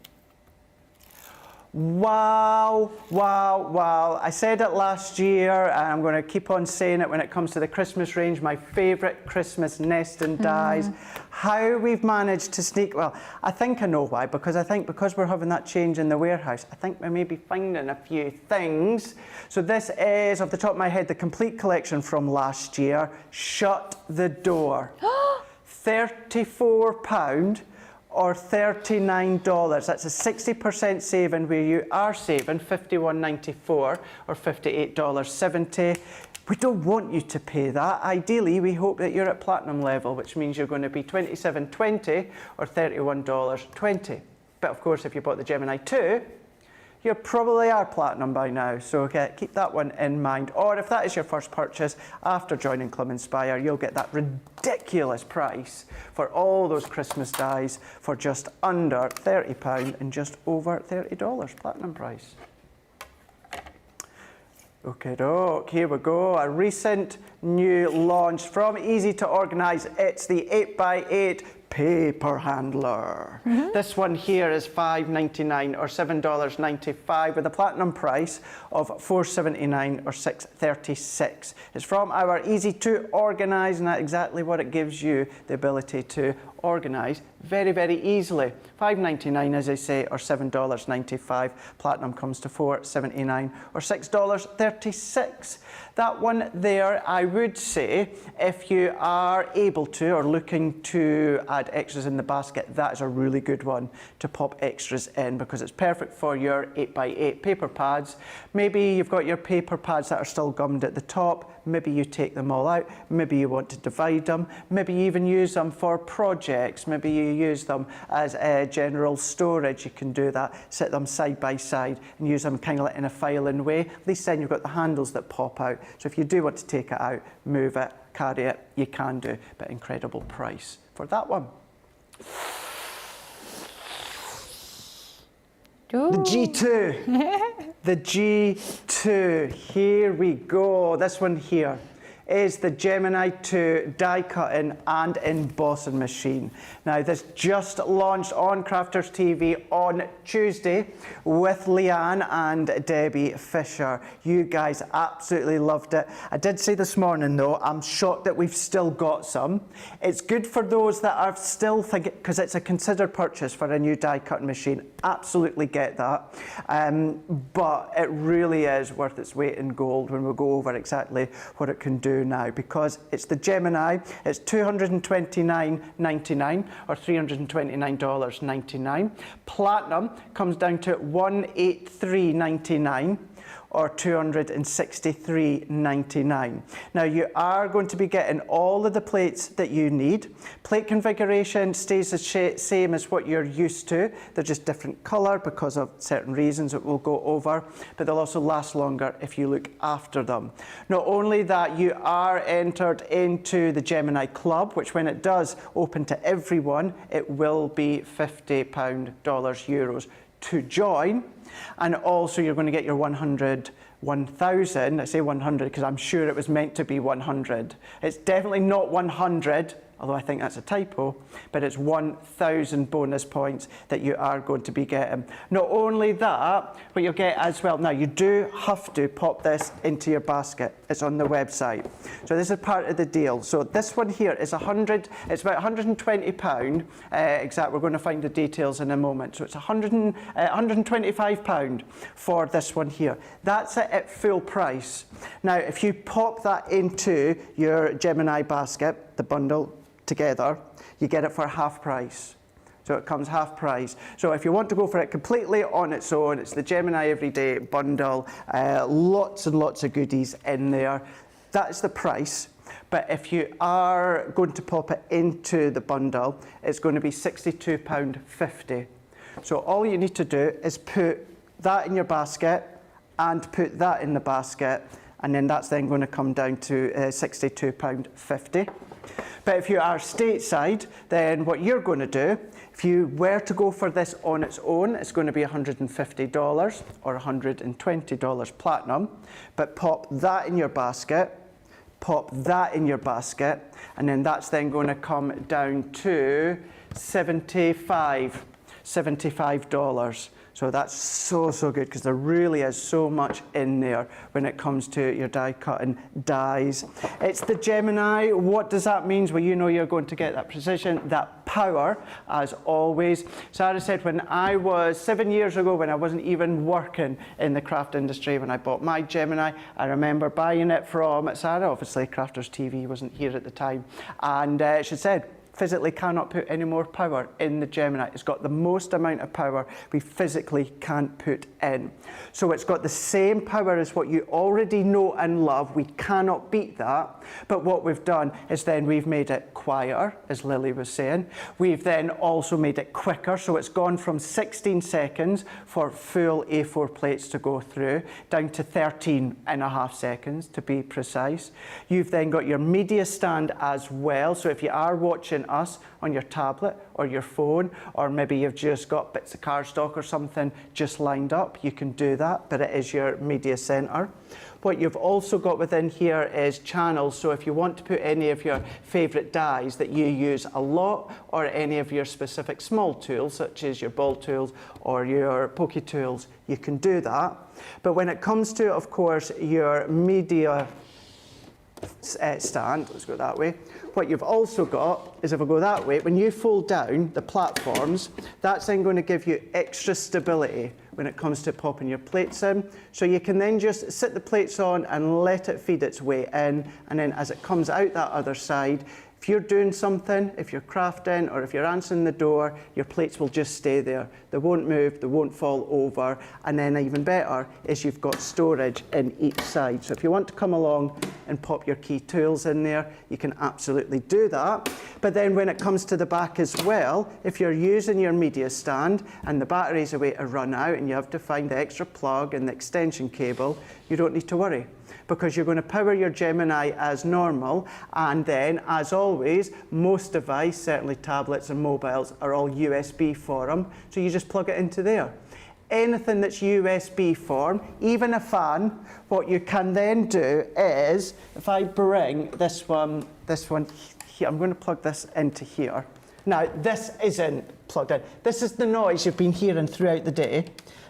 Wow, wow, wow. I said it last year, and I'm going to keep on saying it when it comes to the Christmas range, my favourite Christmas nesting dies. How we've managed to sneak, well, I think I know why, because I think because we're having that change in the warehouse, I think we may be finding a few things. So this is, off the top of my head, the complete collection from last year. Shut the door. £34 or $39. That's a 60% saving where you are saving $51.94 or $58.70. We don't want you to pay that. Ideally, we hope that you're at platinum level, which means you're going to be $27.20 or $31.20. But of course, if you bought the Gemini 2, you probably are platinum by now, so keep that one in mind. Or if that is your first purchase after joining Club Inspire, you'll get that ridiculous price for all those Christmas dies for just under £30 and just over $30 platinum price. Okay, doke, here we go. A recent new launch from Easy to Organise. It's the 8x8 paper handler. This one here is $5.99 or $7.95 with a platinum price of $4.79 or $6.36. It's from our Easy to Organise, and that's exactly what it gives you, the ability to organise very, very easily. $5.99, as I say, or $7.95. Platinum comes to $4.79 or $6.36. That one there, I would say, if you are able to or looking to add extras in the basket, that is a really good one to pop extras in, because it's perfect for your 8x8 paper pads. Maybe you've got your paper pads that are still gummed at the top. Maybe you take them all out. Maybe you want to divide them. Maybe you even use them for projects. Maybe you use them as general storage. You can do that. Sit them side by side and use them kind of like in a filing way. At least then you've got the handles that pop out. So if you do want to take it out, move it, carry it, you can do. But incredible price for that one. Ooh. The G2. The G2. Here we go. This one here is the Gemini 2 die cutting and embossing machine. Now, this just launched on Crafters TV on Tuesday with Leanne and Debbie Fisher. You guys absolutely loved it. I did say this morning though, I'm shocked that we've still got some. It's good for those that are still thinking, because it's a considered purchase for a new die cutting machine. Absolutely get that. But it really is worth its weight in gold when we go over exactly what it can do do now, because it's the Gemini. It's $229.99 or $329.99. Platinum comes down to $183.99 or $263.99. Now you are going to be getting all of the plates that you need. Plate configuration stays the same as what you're used to. They're just different colour because of certain reasons that we'll go over, but they'll also last longer if you look after them. Not only that, you are entered into the Gemini Club, which when it does open to everyone, it will be £50 euros to join. And also you're going to get your 1,000, I say 100 because I'm sure it was meant to be 100. It's definitely not 100, although I think that's a typo, but it's 1,000 bonus points that you are going to be getting. Not only that, but you'll get as well, now you do have to pop this into your basket. It's on the website. So this is part of the deal. So this one here is it's about £120 exact. We're going to find the details in a moment. So it's £125 for this one here. That's it at full price. Now, if you pop that into your Gemini basket, the bundle, together, you get it for half price. So it comes half price. So if you want to go for it completely on its own, it's the Gemini Everyday Bundle, lots and lots of goodies in there. That's the price. But if you are going to pop it into the bundle, it's going to be £62.50. So all you need to do is put that in your basket and put that in the basket, and then that's then going to come down to £62.50. But if you are stateside, then what you're going to do, if you were to go for this on its own, it's going to be $150 or $120 platinum. But pop that in your basket, pop that in your basket, and then that's then going to come down to $75. So that's so good, because there really is so much in there when it comes to your die cutting dies. It's the Gemini. What does that mean? Well, you know you're going to get that precision, that power, as always. Sarah said when I was 7 years ago, when I wasn't even working in the craft industry, when I bought my Gemini, I remember buying it from Sarah. Obviously, Crafters TV wasn't here at the time. And she said, physically cannot put any more power in the Gemini. It's got the most amount of power we physically can't put in. So it's got the same power as what you already know and love. We cannot beat that. But what we've done is then we've made it quieter, as Lily was saying. We've then also made it quicker. So it's gone from 16 seconds for full A4 plates to go through, down to 13.5 seconds to be precise. You've then got your media stand as well. So if you are watching us on your tablet or your phone, or maybe you've just got bits of cardstock or something just lined up, you can do that, but it is your media center. What you've also got within here is channels. So if you want to put any of your favorite dies that you use a lot, or any of your specific small tools, such as your ball tools or your pokey tools, you can do that. But when it comes to, of course, your media stand, let's go that way. What you've also got is, if I go that way, when you fold down the platforms, that's then going to give you extra stability when it comes to popping your plates in. So you can then just sit the plates on and let it feed its way in, and then as it comes out that other side, if you're doing something, if you're crafting, or if you're answering the door, your plates will just stay there. They won't move, they won't fall over, and then even better is you've got storage in each side. So if you want to come along and pop your key tools in there, you can absolutely do that. But then when it comes to the back as well, if you're using your media stand and the batteries are about to run out and you have to find the extra plug and the extension cable, you don't need to worry, because you're going to power your Gemini as normal, and then, as always, most devices, certainly tablets and mobiles, are all USB form, so you just plug it into there. Anything that's USB form, even a fan, what you can then do is, if I bring this one here, I'm going to plug this into here. Now, this isn't plugged in. This is the noise you've been hearing throughout the day.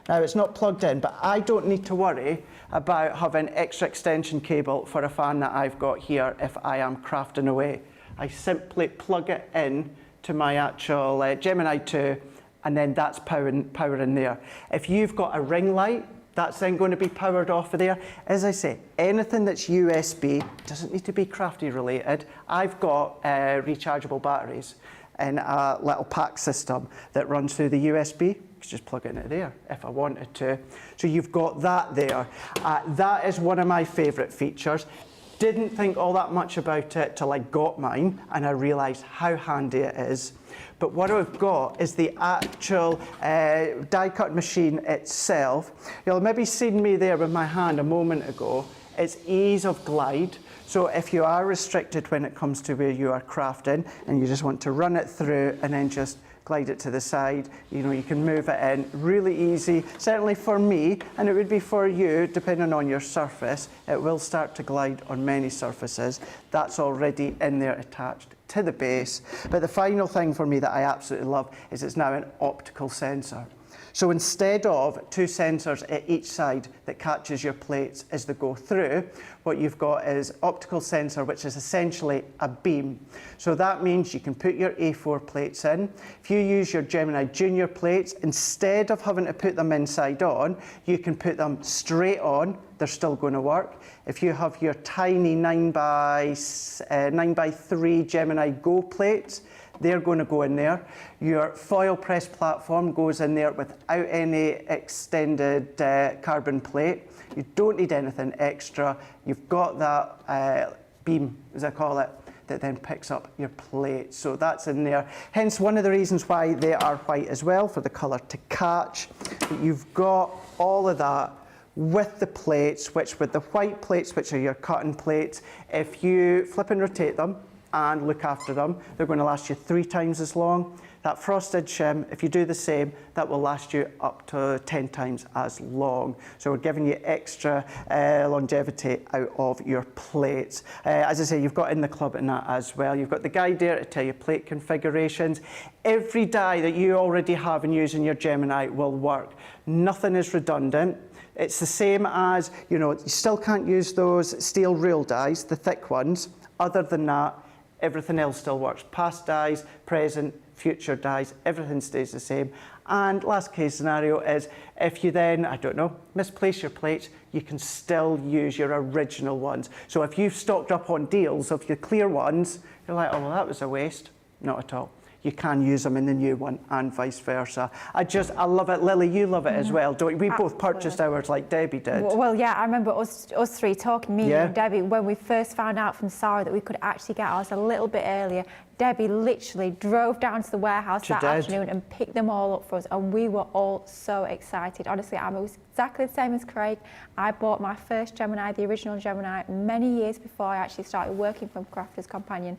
Now, it's not plugged in, but I don't need to worry about having extra extension cable for a fan that I've got here if I am crafting away. I simply plug it in to my actual Gemini 2, and then that's powering there. If you've got a ring light That's then going to be powered off of there. As I say, anything that's USB doesn't need to be crafty related. I've got rechargeable batteries in a little pack system that runs through the USB. You could just plug it into there if I wanted to. So you've got that there. That is one of my favourite features. Didn't think all that much about it till I got mine and I realised how handy it is. But what I've got is the actual die cut machine itself. You'll maybe seen me there with my hand a moment ago. It's ease of glide. So if you are restricted when it comes to where you are crafting and you just want to run it through and then just glide it to the side, you know, you can move it in really easy. Certainly for me, and it would be for you, depending on your surface, it will start to glide on many surfaces. That's already in there attached to the base. But the final thing for me that I absolutely love is it's now an optical sensor. So instead of two sensors at each side that catches your plates as they go through, what you've got is optical sensor, which is essentially a beam. So that means you can put your A4 plates in. If you use your Gemini Junior plates, instead of having to put them inside on, you can put them straight on. They're still going to work. If you have your tiny 9x3 Gemini Go plates, they're going to go in there. Your foil press platform goes in there without any extended carbon plate. You don't need anything extra. You've got that beam, as I call it, that then picks up your plate. So that's in there. Hence one of the reasons why they are white as well, for the colour to catch. But you've got all of that with the plates, which with the white plates, which are your cutting plates, if you flip and rotate them, and look after them, they're going to last you 3 times as long. That frosted shim, if you do the same, that will last you up to 10 times as long. So we're giving you extra longevity out of your plates. As I say, you've got in the club in that as well. You've got the guide there to tell you plate configurations. Every die that you already have and use in your Gemini will work. Nothing is redundant. It's the same as, you know, you still can't use those steel rule dies, the thick ones. Other than that, everything else still works. Past dies, present, future dies, everything stays the same. And last case scenario is if you then, I don't know, misplace your plates, you can still use your original ones. So if you've stocked up on deals of your clear ones, you're like, oh, well, that was a waste. Not at all. You can use them in the new one and vice versa. I love it. Lily, you love it as well, don't you? We both purchased ours like Debbie did. Well, yeah, I remember us three talking, me and Debbie, when we first found out from Sarah that we could actually get ours a little bit earlier. Debbie literally drove down to the warehouse that afternoon and picked them all up for us, and we were all so excited. Honestly, I was exactly the same as Craig. I bought my first Gemini, the original Gemini, many years before I actually started working for Crafter's Companion.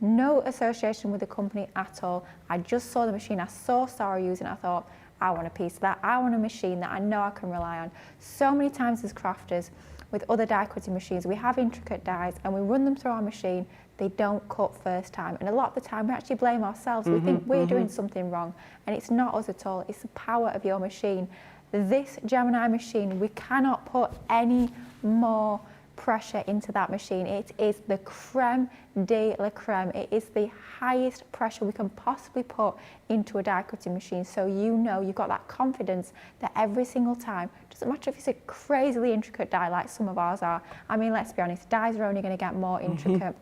No association with the company at all. I just saw the machine. I saw Sarah using it. I thought, I want a piece of that. I want a machine that I know I can rely on. So many times as crafters, with other die cutting machines, we have intricate dies and we run them through our machine. They don't cut first time. And a lot of the time we actually blame ourselves. We think we're doing something wrong. And it's not us at all. It's the power of your machine. This Gemini machine, we cannot put any more pressure into that machine. It is the creme de la creme. It is the highest pressure we can possibly put into a die cutting machine, so you know you've got that confidence that every single time, doesn't matter if it's a crazily intricate die like some of ours are. I mean, let's be honest, dies are only going to get more intricate.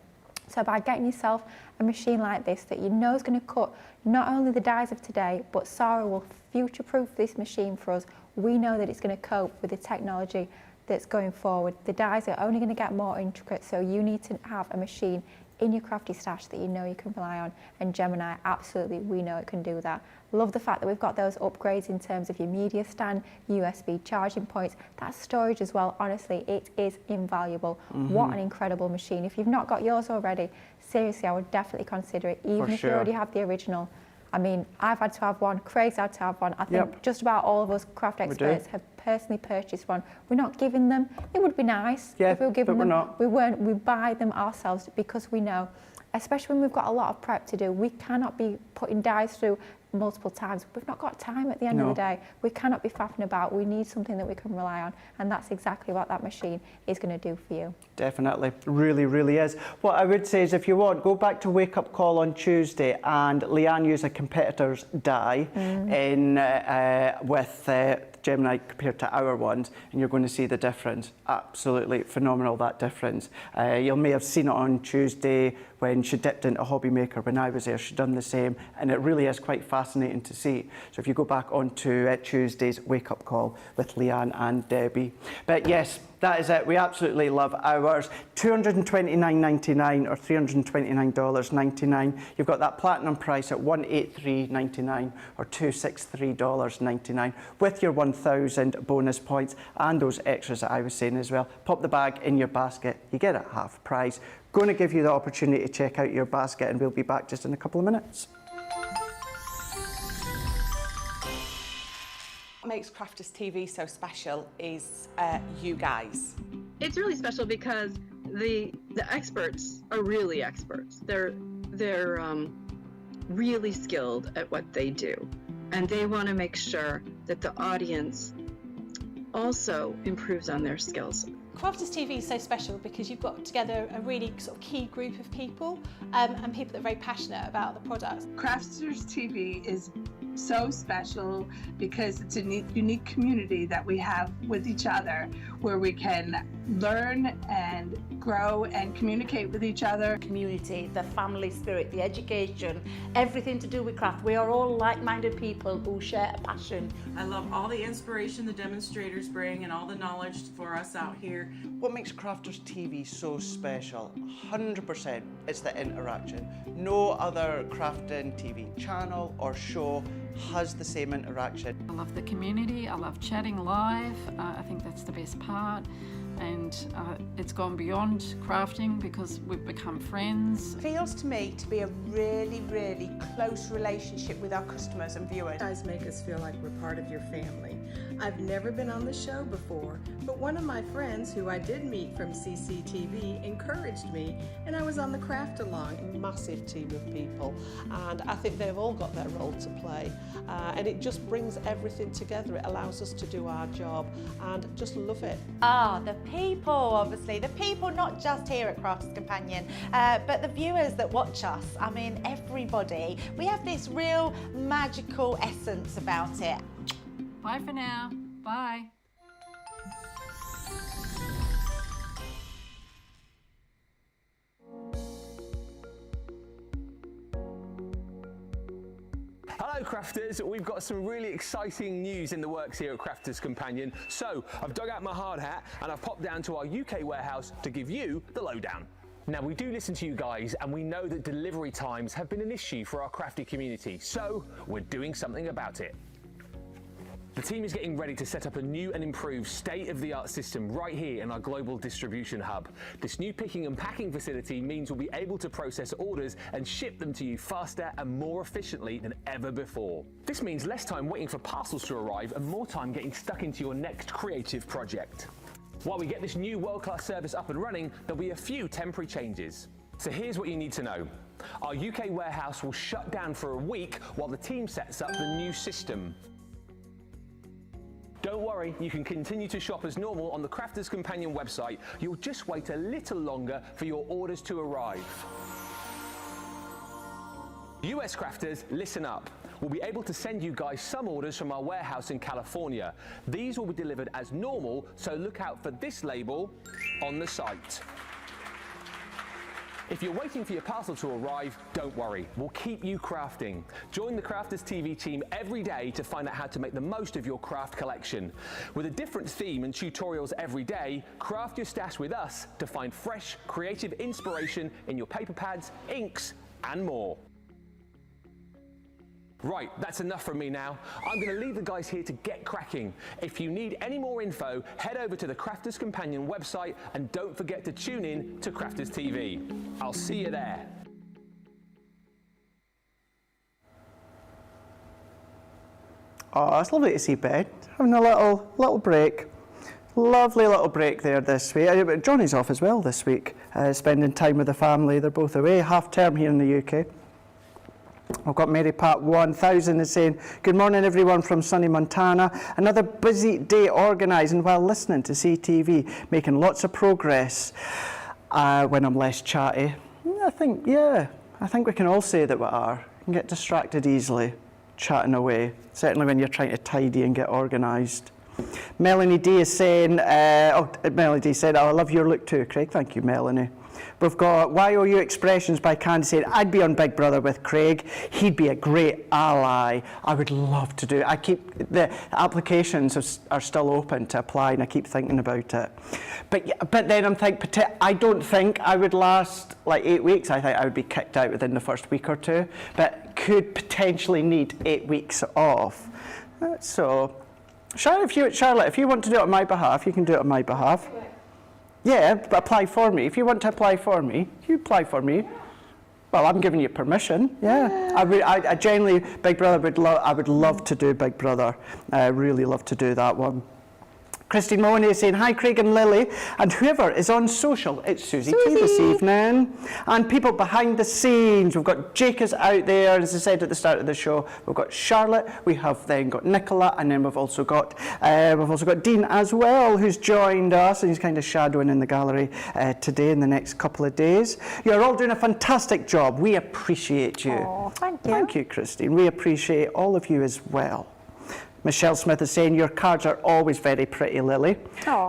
So by getting yourself a machine like this that you know is going to cut not only the dies of today, but Sarah will future-proof this machine for us. We know that it's going to cope with the technology that's going forward. The dies are only going to get more intricate, so you need to have a machine in your crafty stash that you know you can rely on, and Gemini, absolutely, we know it can do that. Love the fact that we've got those upgrades in terms of your media stand, USB charging points, that storage as well. Honestly, it is invaluable. What an incredible machine. If you've not got yours already, seriously, I would definitely consider it, even if you already have the original. I mean, I've had to have one, Craig's had to have one. I think just about all of us craft experts have personally purchased one. We're not giving them. It would be nice if we were giving them. Not. We weren't. We buy them ourselves because we know, especially when we've got a lot of prep to do, we cannot be putting dies through multiple times. We've not got time at the end of the day. We cannot be faffing about. We need something that we can rely on, and that's exactly what that machine is going to do for you. Definitely, really, really is. What I would say is, if you want, go back to Wake Up Call on Tuesday, and Leanne used a competitor's die in with Gemini compared to our ones, and you're going to see the difference. Absolutely phenomenal, that difference. You may have seen it on Tuesday when she dipped into Hobby Maker. When I was there, she'd done the same, and it really is quite fascinating to see. So if you go back onto Tuesday's Wake Up Call with Leanne and Debbie. But yes, that is it. We absolutely love ours. $229.99 or $329.99. You've got that platinum price at $183.99 or $263.99 with your 1,000 bonus points and those extras that I was saying as well. Pop the bag in your basket. You get it half price. Going to give you the opportunity to check out your basket, and we'll be back just in a couple of minutes. What makes Crafters TV so special is you guys. It's really special because the experts are really experts. They're really skilled at what they do, and they want to make sure that the audience also improves on their skills. Crafters TV is so special because you've got together a really sort of key group of people and people that are very passionate about the products. Crafters TV is so special because it's a unique community that we have with each other, where we can learn and grow and communicate with each other. Community, the family spirit, the education, everything to do with craft. We are all like-minded people who share a passion. I love all the inspiration the demonstrators bring and all the knowledge for us out here. What makes Crafters TV so special? 100% it's the interaction. No other crafting TV channel or show has the same interaction. I love the community, I love chatting live, I think that's the best part, and it's gone beyond crafting because we've become friends. It feels to me to be a really, really close relationship with our customers and viewers. You guys make us feel like we're part of your family. I've never been on the show before, but one of my friends who I did meet from CCTV encouraged me, and I was on the craft along. A massive team of people, and I think they've all got their role to play, and it just brings everything together. It allows us to do our job and just love it. The people, obviously. The people not just here at Crafters Companion, but the viewers that watch us. I mean, everybody. We have this real magical essence about it. Bye for now. Bye. Hello crafters, we've got some really exciting news in the works here at Crafters Companion. So I've dug out my hard hat and I've popped down to our UK warehouse to give you the lowdown. Now we do listen to you guys, and we know that delivery times have been an issue for our crafty community, so we're doing something about it. The team is getting ready to set up a new and improved state-of-the-art system right here in our global distribution hub. This new picking and packing facility means we'll be able to process orders and ship them to you faster and more efficiently than ever before. This means less time waiting for parcels to arrive and more time getting stuck into your next creative project. While we get this new world-class service up and running, there'll be a few temporary changes. So here's what you need to know. Our UK warehouse will shut down for a week while the team sets up the new system. Don't worry, you can continue to shop as normal on the Crafters Companion website. You'll just wait a little longer for your orders to arrive. US crafters, listen up. We'll be able to send you guys some orders from our warehouse in California. These will be delivered as normal, so look out for this label on the site. If you're waiting for your parcel to arrive, don't worry, we'll keep you crafting. Join the Crafters TV team every day to find out how to make the most of your craft collection. With a different theme and tutorials every day, craft your stash with us to find fresh, creative inspiration in your paper pads, inks, and more. Right, that's enough from me now. I'm going to leave the guys here to get cracking. If you need any more info, head over to the Crafters Companion website and don't forget to tune in to Crafters TV. I'll see you there. Oh, it's lovely to see Ben having a little break. Lovely little break there this week. Johnny's off as well this week, spending time with the family. They're both away, half term here in the UK. I've got Mary Pat 1000 is saying, good morning everyone from sunny Montana. Another busy day organising while listening to CTV, making lots of progress when I'm less chatty. I think we can all say that we are. You can get distracted easily, chatting away, certainly when you're trying to tidy and get organised. Melanie D is saying, Melanie D said, oh, I love your look too, Craig. Thank you, Melanie. We've got YOU Expressions by Candy saying, I'd be on Big Brother with Craig. He'd be a great ally. I would love to do it. The applications are still open to apply, and I keep thinking about it. But then I'm thinking, I don't think I would last like 8 weeks. I think I would be kicked out within the first week or two, but could potentially need 8 weeks off. So, Charlotte, if you want to do it on my behalf, you can do it on my behalf. Yeah, but apply for me. If you want to apply for me, you apply for me. Well, I'm giving you permission. Yeah, I genuinely, Big Brother I would love to do Big Brother. I really love to do that one. Christine Mahoney is saying, hi Craig and Lily, and whoever is on social, it's Susie T this evening. And people behind the scenes, we've got Jake is out there, as I said at the start of the show, we've got Charlotte, we have then got Nicola, and then we've also got Dean as well, who's joined us, and he's kind of shadowing in the gallery today in the next couple of days. You're all doing a fantastic job. We appreciate you. Oh, thank you. Thank you, Christine. We appreciate all of you as well. Michelle Smith is saying, your cards are always very pretty, Lily. Aww.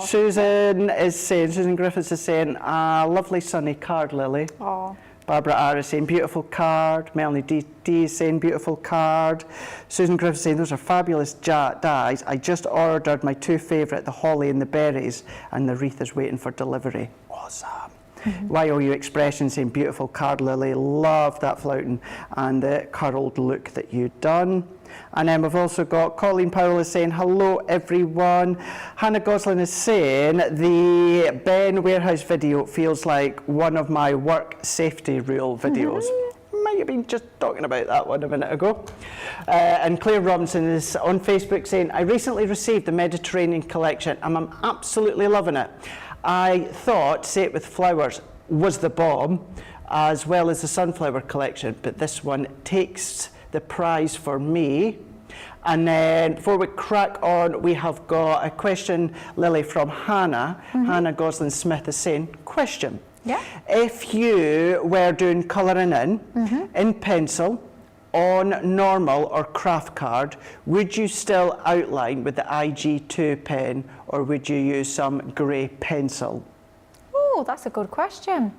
Susan Griffiths is saying, lovely sunny card, Lily. Aww. Barbara R is saying, beautiful card. Melanie D is saying, beautiful card. Susan Griffiths is saying, those are fabulous dies. I just ordered my two favourite, the holly and the berries, and the wreath is waiting for delivery. Awesome. YOU Expressions saying, beautiful card, Lily. Love that flouting and the curled look that you've done. And then we've also got Colleen Powell is saying, hello everyone. Hannah Goslin is saying, the Ben Warehouse video feels like one of my work safety rule videos. Might have been just talking about that one a minute ago. And Claire Robinson is on Facebook saying, I recently received the Mediterranean collection and I'm absolutely loving it. I thought Say It With Flowers was the bomb, as well as the Sunflower collection, but this one takes the prize for me. And then before we crack on, we have got a question, Lily, from Hannah. Hannah Goslin Smith is saying, question. Yeah. If you were doing colouring in pencil, on normal or craft card, would you still outline with the IG2 pen, or would you use some grey pencil? Oh, that's a good question.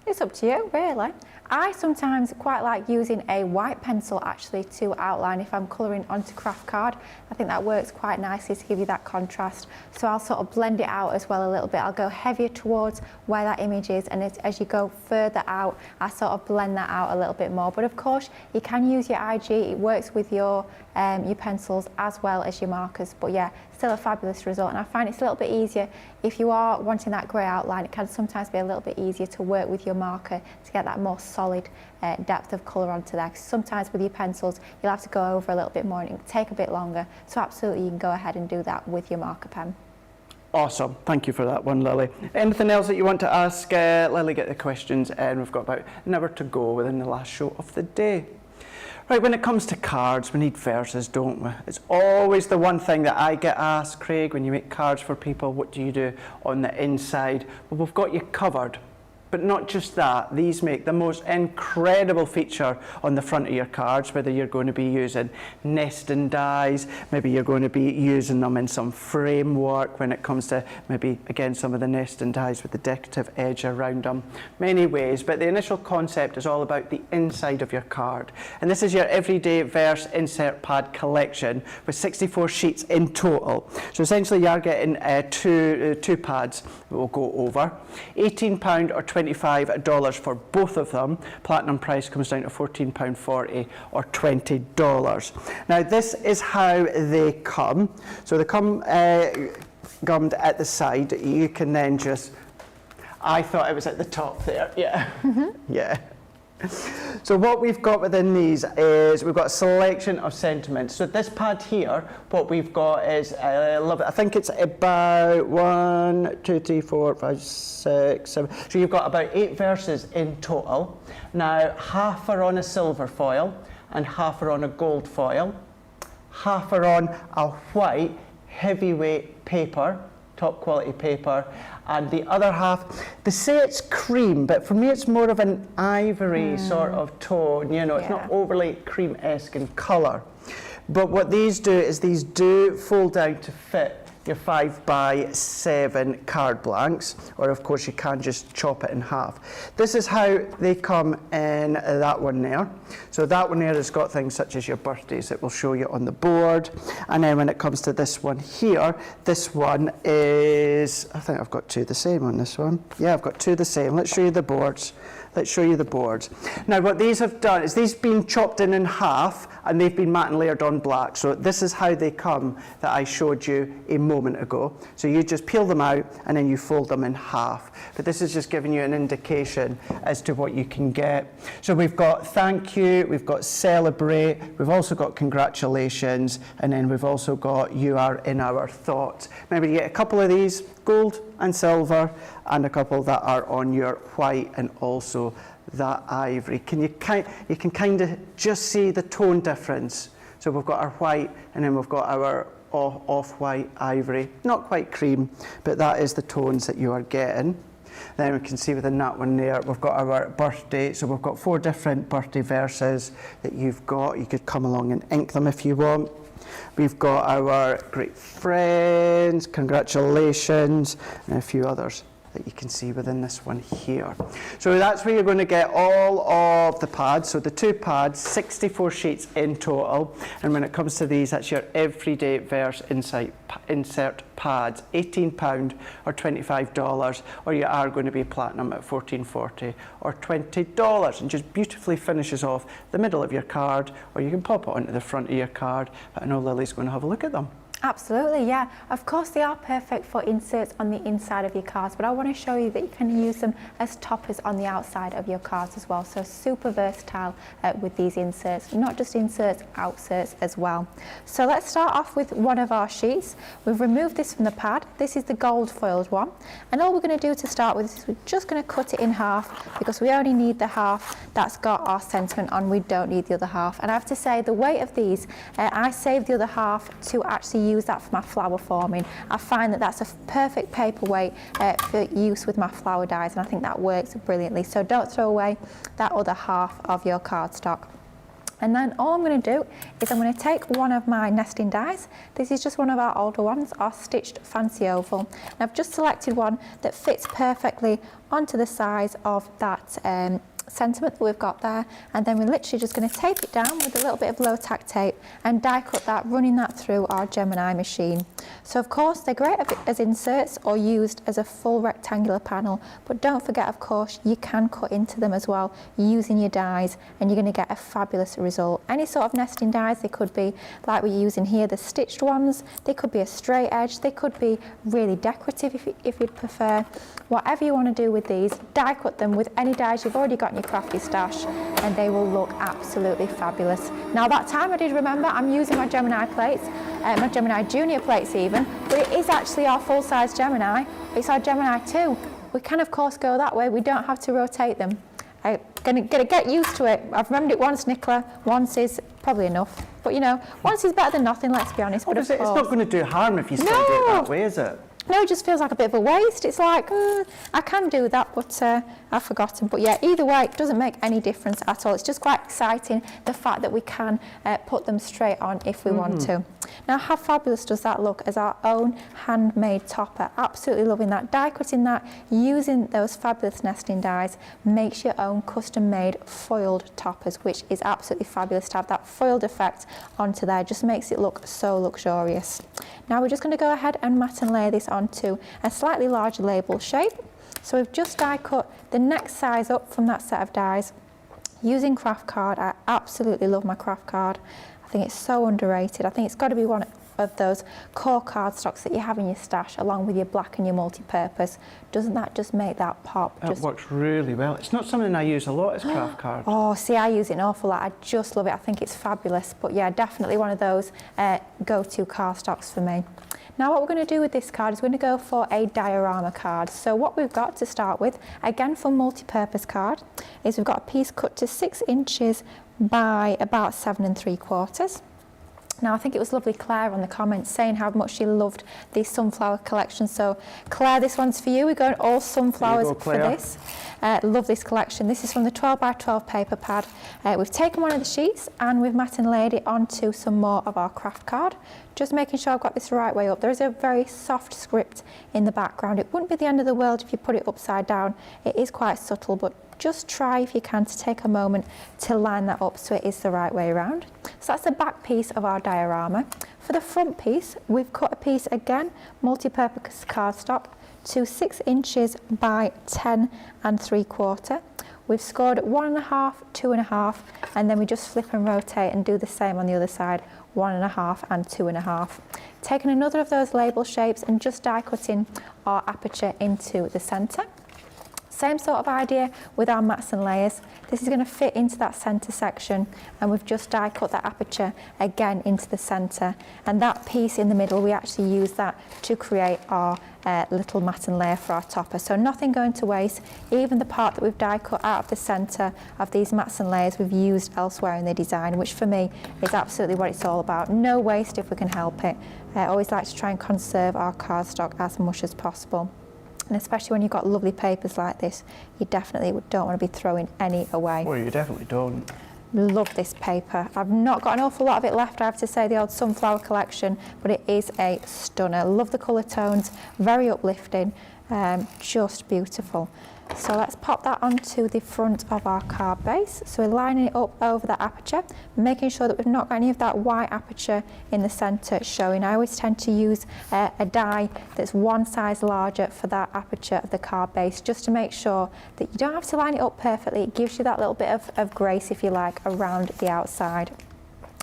It's up to you, really. I sometimes quite like using a white pencil actually to outline if I'm colouring onto craft card. I think that works quite nicely to give you that contrast. So I'll sort of blend it out as well a little bit. I'll go heavier towards where that image is, and as you go further out, I sort of blend that out a little bit more. But of course, you can use your IG. It works with your pencils as well as your markers. But yeah, still a fabulous result. And I find it's a little bit easier if you are wanting that grey outline. It can sometimes be a little bit easier to work with your marker to get that more solid depth of colour onto there. Sometimes with your pencils, you'll have to go over a little bit more and it can take a bit longer. So absolutely, you can go ahead and do that with your marker pen. Awesome. Thank you for that one, Lily. Anything else that you want to ask Lily? Get the questions in. We've got about an hour to go within the last show of the day. Right, when it comes to cards, we need verses, don't we? It's always the one thing that I get asked, Craig, when you make cards for people, what do you do on the inside? Well, we've got you covered. But not just that, these make the most incredible feature on the front of your cards, whether you're going to be using nesting dies, maybe you're going to be using them in some framework when it comes to maybe, again, some of the nesting dies with the decorative edge around them. Many ways, but the initial concept is all about the inside of your card. And this is your everyday verse insert pad collection with 64 sheets in total. So essentially you're getting two pads that we'll go over. £18 or $25 for both of them. Platinum price comes down to £14.40 or $20. Now this is how they come. So they come gummed at the side. You can then just, I thought it was at the top there, yeah. Yeah. So what we've got within these is we've got a selection of sentiments. So this pad here, what we've got is, I think it's about 1, 2, 3, 4, 5, 6, 7. So you've got about 8 verses in total. Now, half are on a silver foil, and half are on a gold foil. Half are on a white heavyweight paper, top quality paper, and the other half, they say it's cream, but for me it's more of an ivory sort of tone, you know, it's not overly cream-esque in colour. But what these do is these do fold down to fit your 5x7 card blanks, or of course you can just chop it in half. This is how they come in that one there. So that one there has got things such as your birthdays that we'll show you on the board. And then when it comes to this one here, this one is, I think I've got two the same on this one. Yeah, I've got two the same. Let's show you the boards. Let's show you the boards. Now what these have done is these been chopped in half and they've been matte and layered on black. So this is how they come that I showed you a moment ago. So you just peel them out and then you fold them in half. But this is just giving you an indication as to what you can get. So we've got thank you, we've got celebrate, we've also got congratulations, and then we've also got you are in our thoughts. Remember, you get a couple of these, gold and silver, and a couple that are on your white and also that ivory. You can kind of just see the tone difference. So we've got our white and then we've got our off-white ivory. Not quite cream, but that is the tones that you are getting. Then we can see within that one there, we've got our birthday. So we've got 4 different birthday verses that you've got. You could come along and ink them if you want. We've got our great friends, congratulations, and a few others that you can see within this one here. So that's where you're going to get all of the pads. So the 2 pads, 64 sheets in total. And when it comes to these, that's your everyday verse insert pads, £18 or $25, or you are going to be platinum at $14.40 or $20, and just beautifully finishes off the middle of your card, or you can pop it onto the front of your card. But I know Lily's going to have a look at them. Absolutely, yeah. Of course, they are perfect for inserts on the inside of your cards, but I want to show you that you can use them as toppers on the outside of your cards as well. So super versatile with these inserts, not just inserts, outserts as well. So let's start off with one of our sheets. We've removed this from the pad. This is the gold foiled one. And all we're going to do to start with is we're just going to cut it in half, because we only need the half that's got our sentiment on. We don't need the other half. And I have to say, the weight of these, I saved the other half to actually use that for my flower forming. I find that that's a perfect paperweight for use with my flower dies, and I think that works brilliantly. So don't throw away that other half of your cardstock. And then all I'm going to do is I'm going to take one of my nesting dies. This is just one of our older ones, our stitched fancy oval. And I've just selected one that fits perfectly onto the size of that sentiment that we've got there, and then we're literally just going to tape it down with a little bit of low tack tape and die cut that, running that through our Gemini machine. So of course they're great as inserts or used as a full rectangular panel, but don't forget, of course, you can cut into them as well using your dies, and you're going to get a fabulous result. Any sort of nesting dies, they could be like we're using here, the stitched ones, they could be a straight edge, they could be really decorative if you'd prefer. Whatever you want to do with these, die cut them with any dies you've already got in your crafty stash, and they will look absolutely fabulous. Now that time I did remember I'm using my Gemini plates, my Gemini Junior plates even, but it is actually our full-size Gemini. It's our Gemini 2. We can of course go that way, we don't have to rotate them. I'm gonna get used to it. I've remembered it once, Nicola. Once is probably enough. But you know, once is better than nothing, let's be honest. But it's not going to do harm if you still do it that way, is it? No, it just feels like a bit of a waste. It's like, I can do that, but I've forgotten. But yeah, either way, it doesn't make any difference at all. It's just quite exciting, the fact that we can put them straight on if we want to. Now, how fabulous does that look as our own handmade topper? Absolutely loving that. Die cutting that, using those fabulous nesting dies, makes your own custom-made foiled toppers, which is absolutely fabulous to have that foiled effect onto there. Just makes it look so luxurious. Now we're just going to go ahead and mat and layer this onto a slightly larger label shape. So we've just die cut the next size up from that set of dies using craft card. I absolutely love my craft card. I think it's so underrated. I think it's got to be one of those core cardstocks that you have in your stash along with your black and your multi-purpose. Doesn't that just make that pop? It works really well. It's not something I use a lot as craft card. Oh, see, I use it an awful lot. I just love it. I think it's fabulous. But yeah, definitely one of those go-to cardstocks for me. Now what we're going to do with this card is we're going to go for a diorama card. So what we've got to start with, again for multi-purpose card, is we've got a piece cut to 6 inches by about 7 3/4. Now, I think it was lovely Claire on the comments saying how much she loved the sunflower collection. So, Claire, this one's for you. We're going all sunflowers for this. Love this collection. This is from the 12 by 12 paper pad. We've taken one of the sheets and we've mat and laid it onto some more of our craft card. Just making sure I've got this the right way up. There is a very soft script in the background. It wouldn't be the end of the world if you put it upside down. It is quite subtle, but just try if you can to take a moment to line that up so it is the right way around. So that's the back piece of our diorama. For the front piece, we've cut a piece again, multi-purpose cardstock, to 6 inches by 10 3/4. We've scored 1.5, 2.5, and then we just flip and rotate and do the same on the other side, 1.5 and 2.5. Taking another of those label shapes and just die cutting our aperture into the centre. Same sort of idea with our mats and layers. This is going to fit into that centre section, and we've just die cut that aperture again into the centre, and that piece in the middle, we actually use that to create our little mat and layer for our topper. So nothing going to waste. Even the part that we've die cut out of the centre of these mats and layers we've used elsewhere in the design, which for me is absolutely what it's all about. No waste if we can help it. I always like to try and conserve our cardstock as much as possible. And especially when you've got lovely papers like this, you definitely don't want to be throwing any away. Well, you definitely don't. Love this paper. I've not got an awful lot of it left, I have to say, the old sunflower collection, but it is a stunner. Love the colour tones, very uplifting, just beautiful. So let's pop that onto the front of our card base. So we're lining it up over that aperture, making sure that we've not got any of that white aperture in the centre showing. I always tend to use a die that's one size larger for that aperture of the card base, just to make sure that you don't have to line it up perfectly. It gives you that little bit of grace, if you like, around the outside.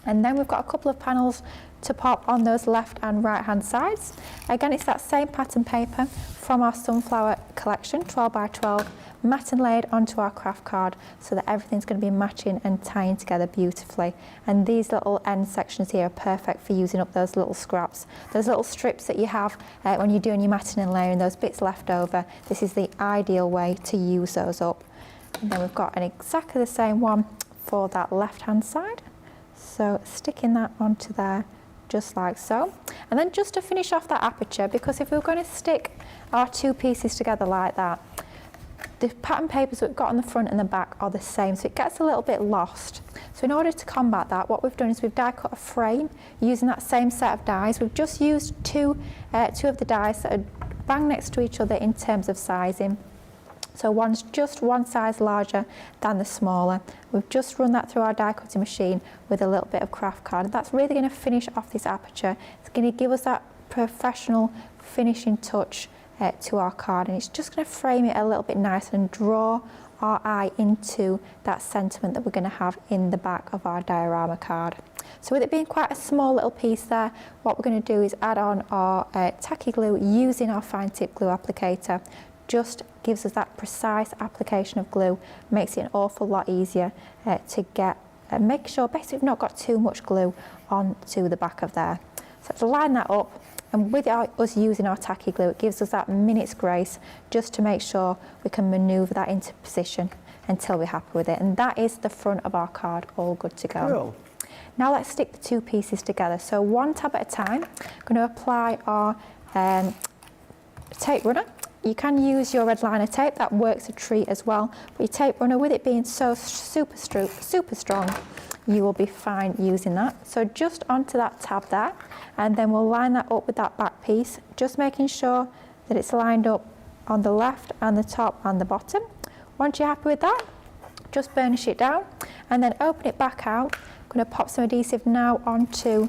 And then we've got a couple of panels to pop on those left and right hand sides. Again, it's that same pattern paper from our sunflower collection, 12 by 12, mat and laid onto our craft card so that everything's going to be matching and tying together beautifully. And these little end sections here are perfect for using up those little scraps, those little strips that you have when you're doing your matting and layering, those bits left over. This is the ideal way to use those up. And then we've got exactly the same one for that left hand side. So sticking that onto there, just like so. And then just to finish off that aperture, because if we were going to stick our two pieces together like that, the pattern papers we've got on the front and the back are the same, so it gets a little bit lost. So in order to combat that, what we've done is we've die cut a frame using that same set of dies. We've just used two of the dies that are bang next to each other in terms of sizing. So one's just one size larger than the smaller. We've just run that through our die cutting machine with a little bit of craft card. And that's really going to finish off this aperture. It's going to give us that professional finishing touch to our card, and it's just going to frame it a little bit nicer and draw our eye into that sentiment that we're going to have in the back of our diorama card. So with it being quite a small little piece there, what we're going to do is add on our tacky glue using our fine tip glue applicator. Just gives us that precise application of glue, makes it an awful lot easier to get, make sure basically we've not got too much glue onto the back of there. So to line that up, and with us using our tacky glue, it gives us that minute's grace just to make sure we can manoeuvre that into position until we're happy with it. And that is the front of our card, all good to go. Cool. Now let's stick the two pieces together. So one tab at a time, I'm going to apply our tape runner. You can use your red liner tape, that works a treat as well. But your tape runner, with it being so super strong, you will be fine using that. So just onto that tab there, and then we'll line that up with that back piece, just making sure that it's lined up on the left and the top and the bottom. Once you're happy with that, just burnish it down and then open it back out. I'm going to pop some adhesive now onto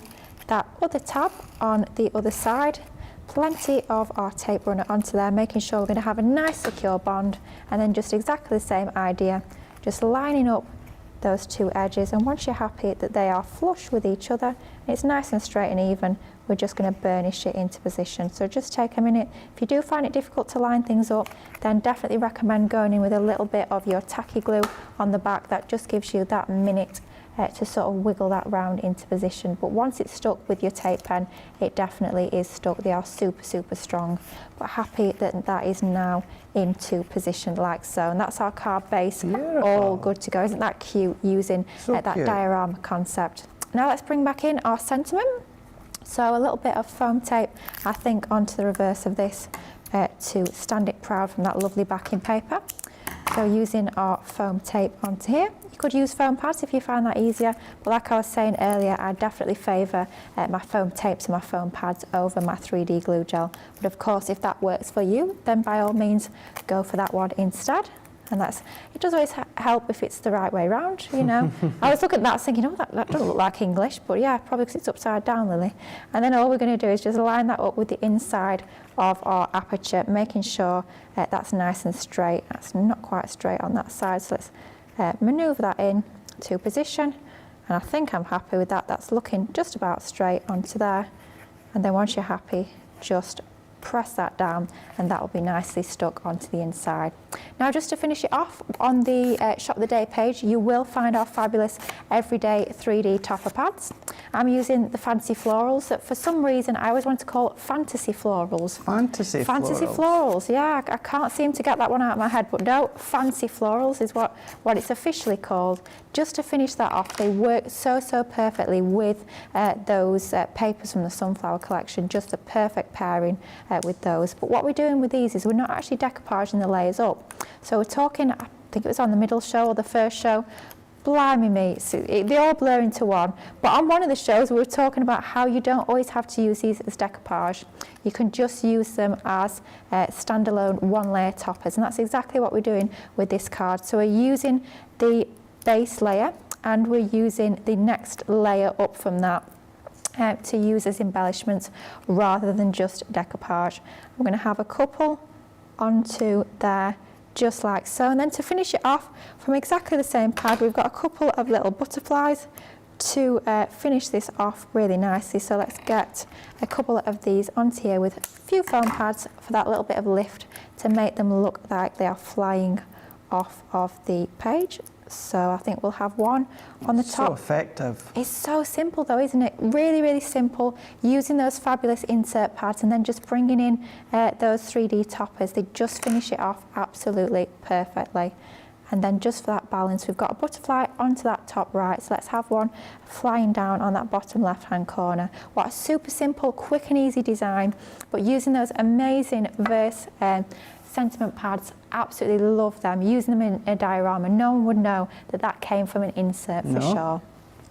that other tab on the other side. Plenty of our tape runner onto there, making sure we're going to have a nice secure bond, and then just exactly the same idea, just lining up those two edges, and once you're happy that they are flush with each other, it's nice and straight and even, we're just going to burnish it into position. So just take a minute. If you do find it difficult to line things up, then definitely recommend going in with a little bit of your tacky glue on the back. That just gives you that minute to sort of wiggle that round into position. But once it's stuck with your tape pen, it definitely is stuck. They are super, super strong. But happy that that is now into position like so. And that's our card base, all good to go. Isn't that cute, using that diorama concept? Now let's bring back in our sentiment. So a little bit of foam tape, I think, onto the reverse of this to stand it proud from that lovely backing paper. So using our foam tape onto here. You could use foam pads if you find that easier, but like I was saying earlier, I definitely favour my foam tapes and my foam pads over my 3D glue gel. But of course, if that works for you, then by all means, go for that one instead. And it does always help if it's the right way round, you know. I was looking at that thinking, oh, that doesn't look like English, but yeah, probably because it's upside down, Lily. And then all we're going to do is just line that up with the inside of our aperture, making sure that's nice and straight. That's not quite straight on that side, so let's manoeuvre that in to position. And I think I'm happy with that. That's looking just about straight onto there. And then once you're happy, just press that down and that will be nicely stuck onto the inside. Now just to finish it off, on the Shop the Day page you will find our fabulous everyday 3D topper pads. I'm using the fancy florals that for some reason I always want to call fantasy florals. Fantasy florals, yeah, I can't seem to get that one out of my head, but no, fancy florals is what it's officially called. Just to finish that off, they work so perfectly with those papers from the Sunflower collection, just a perfect pairing with those. But what we're doing with these is we're not actually decoupaging the layers up. So we're talking, I think it was on the middle show or the first show, blimey me, they all blur into one. But on one of the shows we were talking about how you don't always have to use these as decoupage. You can just use them as standalone one layer toppers, and that's exactly what we're doing with this card. So we're using the base layer and we're using the next layer up from that to use as embellishments rather than just decoupage. We're going to have a couple onto there just like so, and then to finish it off from exactly the same pad we've got a couple of little butterflies to finish this off really nicely. So let's get a couple of these onto here with a few foam pads for that little bit of lift to make them look like they are flying off of the page. So I think we'll have one on the top. So effective. It's so simple though, isn't it? Really, really simple. Using those fabulous insert pads and then just bringing in those 3D toppers. They just finish it off absolutely perfectly. And then just for that balance, we've got a butterfly onto that top right. So let's have one flying down on that bottom left-hand corner. What a super simple, quick and easy design. But using those amazing Verse sentiment pads, absolutely love them. Using them in a diorama, no one would know that that came from an insert for sure.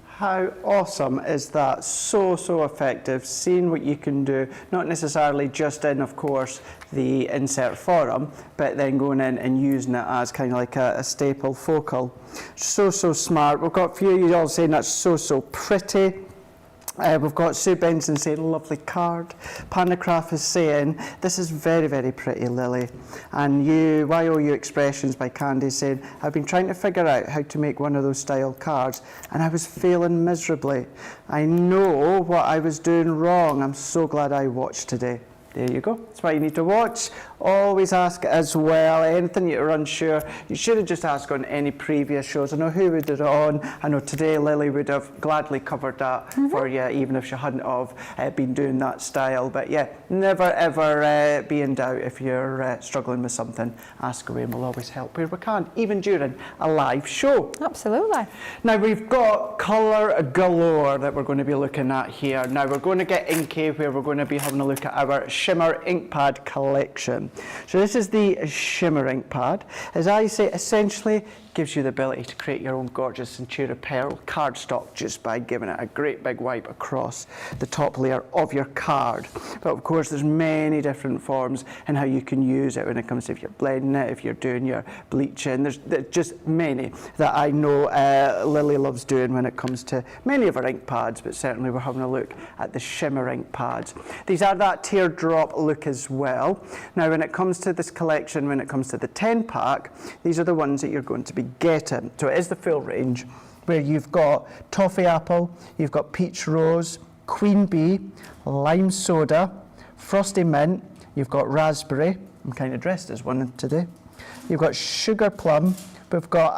How awesome is that? So effective, seeing what you can do, not necessarily just in, of course, the insert forum, but then going in and using it as kind of like a staple focal. So smart. We've got a few of you all saying that's so pretty. We've got Sue Benson saying lovely card. Pandacraft is saying this is very pretty, Lily. And YOU Expressions by Candy saying I've been trying to figure out how to make one of those style cards and I was failing miserably. I know what I was doing wrong. I'm so glad I watched today. There you go. That's why you need to watch. Always ask as well. Anything you're unsure, you should have just asked on any previous shows. I know who we did it on. I know today Lily would have gladly covered that for you, even if she hadn't have been doing that style. But yeah, never ever be in doubt if you're struggling with something. Ask away and we'll always help where we can, even during a live show. Absolutely. Now we've got colour galore that we're going to be looking at here. Now we're going to get Inky, where we're going to be having a look at our shimmer ink pad collection. So this is the shimmer ink pad. As I say, essentially gives you the ability to create your own gorgeous Centura Pearl cardstock just by giving it a great big wipe across the top layer of your card. But of course there's many different forms and how you can use it when it comes to if you're blending it, if you're doing your bleaching. There's just many that I know Lily loves doing when it comes to many of our ink pads, but certainly we're having a look at the shimmer ink pads. These are that teardrop look as well. Now when it comes to this collection, when it comes to the 10 pack, these are the ones that you're going to be getting. So it is the full range where you've got toffee apple, you've got peach rose, queen bee, lime soda, frosty mint, you've got raspberry, I'm kind of dressed as one today, you've got sugar plum, we've got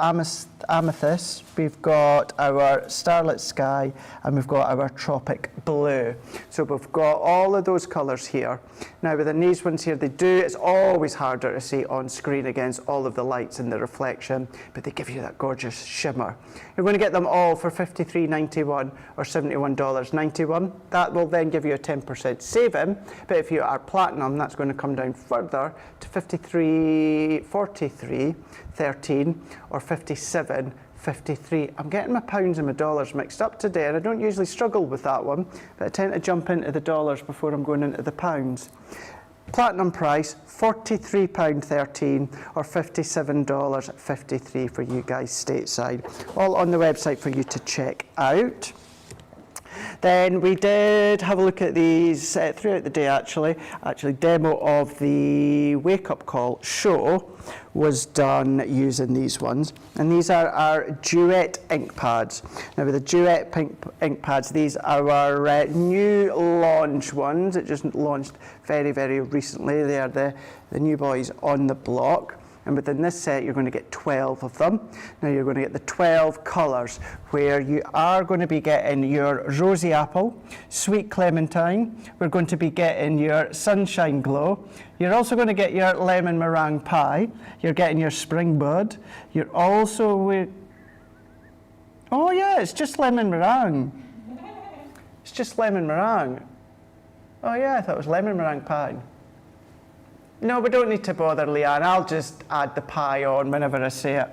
amethyst, we've got our starlit sky, and we've got our tropic blue. So we've got all of those colours here. Now within these ones here, it's always harder to see on screen against all of the lights and the reflection, but they give you that gorgeous shimmer. You're going to get them all for $53.91 or $71.91. That will then give you a 10% saving, but if you are platinum, that's going to come down further to $43.13 or $57.53. I'm getting my pounds and my dollars mixed up today, and I don't usually struggle with that one, but I tend to jump into the dollars before I'm going into the pounds. Platinum price, £43.13 or $57.53 for you guys stateside. All on the website for you to check out. Then we did have a look at these throughout the day actually. Demo of the Wake Up Call show was done using these ones. And these are our Duet ink pads. Now with the Duet ink pads, these are our new launch ones. It just launched very, very recently. They are the new boys on the block. And within this set, you're going to get 12 of them. Now you're going to get the 12 colours, where you are going to be getting your rosy apple, sweet clementine. We're going to be getting your sunshine glow. You're also going to get your lemon meringue pie. You're getting your spring bud. You're also with... Oh yeah, it's just lemon meringue. It's just lemon meringue. Oh yeah, I thought it was lemon meringue pie. No, we don't need to bother, Leanne. I'll just add the pie on whenever I say it.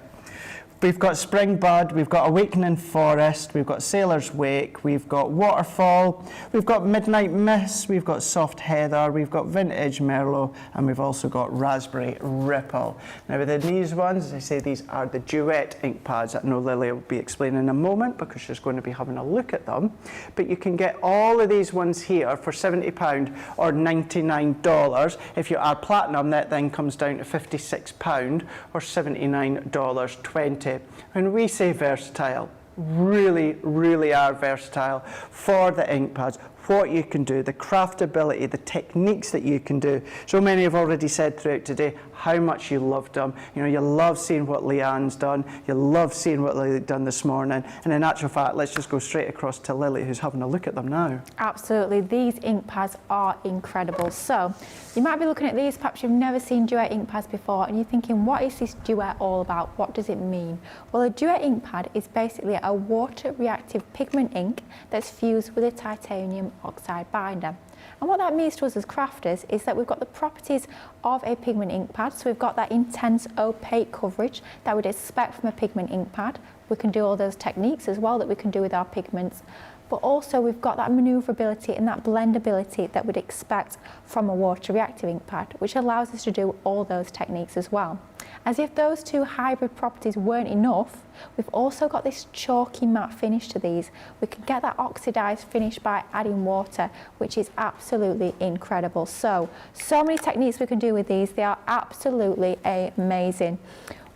We've got Spring Bud, we've got Awakening Forest, we've got Sailor's Wake, we've got Waterfall, we've got Midnight Mist, we've got Soft Heather, we've got Vintage Merlot, and we've also got Raspberry Ripple. Now within these ones, as I say, these are the Duet ink pads that I know Lily will be explaining in a moment because she's going to be having a look at them. But you can get all of these ones here for £70 or $99. If you are platinum, that then comes down to £56 or $79.20. When we say versatile, really, really are versatile for the ink pads, what you can do, the craftability, the techniques that you can do. So many have already said throughout today how much you loved them. You know, you love seeing what Leanne's done, you love seeing what Lily done this morning, and in actual fact, let's just go straight across to Lily, who's having a look at them now. Absolutely, these ink pads are incredible. So you might be looking at these, perhaps you've never seen Duet ink pads before, and you're thinking, what is this Duet all about? What does it mean? Well, a Duet ink pad is basically a water-reactive pigment ink that's fused with a titanium oxide binder. And what that means to us as crafters is that we've got the properties of a pigment ink pad. So we've got that intense opaque coverage that we'd expect from a pigment ink pad. We can do all those techniques as well that we can do with our pigments. But also we've got that manoeuvrability and that blendability that we'd expect from a water reactive ink pad, which allows us to do all those techniques as well. As if those two hybrid properties weren't enough, we've also got this chalky matte finish to these. We can get that oxidized finish by adding water, which is absolutely incredible. So many techniques we can do with these. They are absolutely amazing.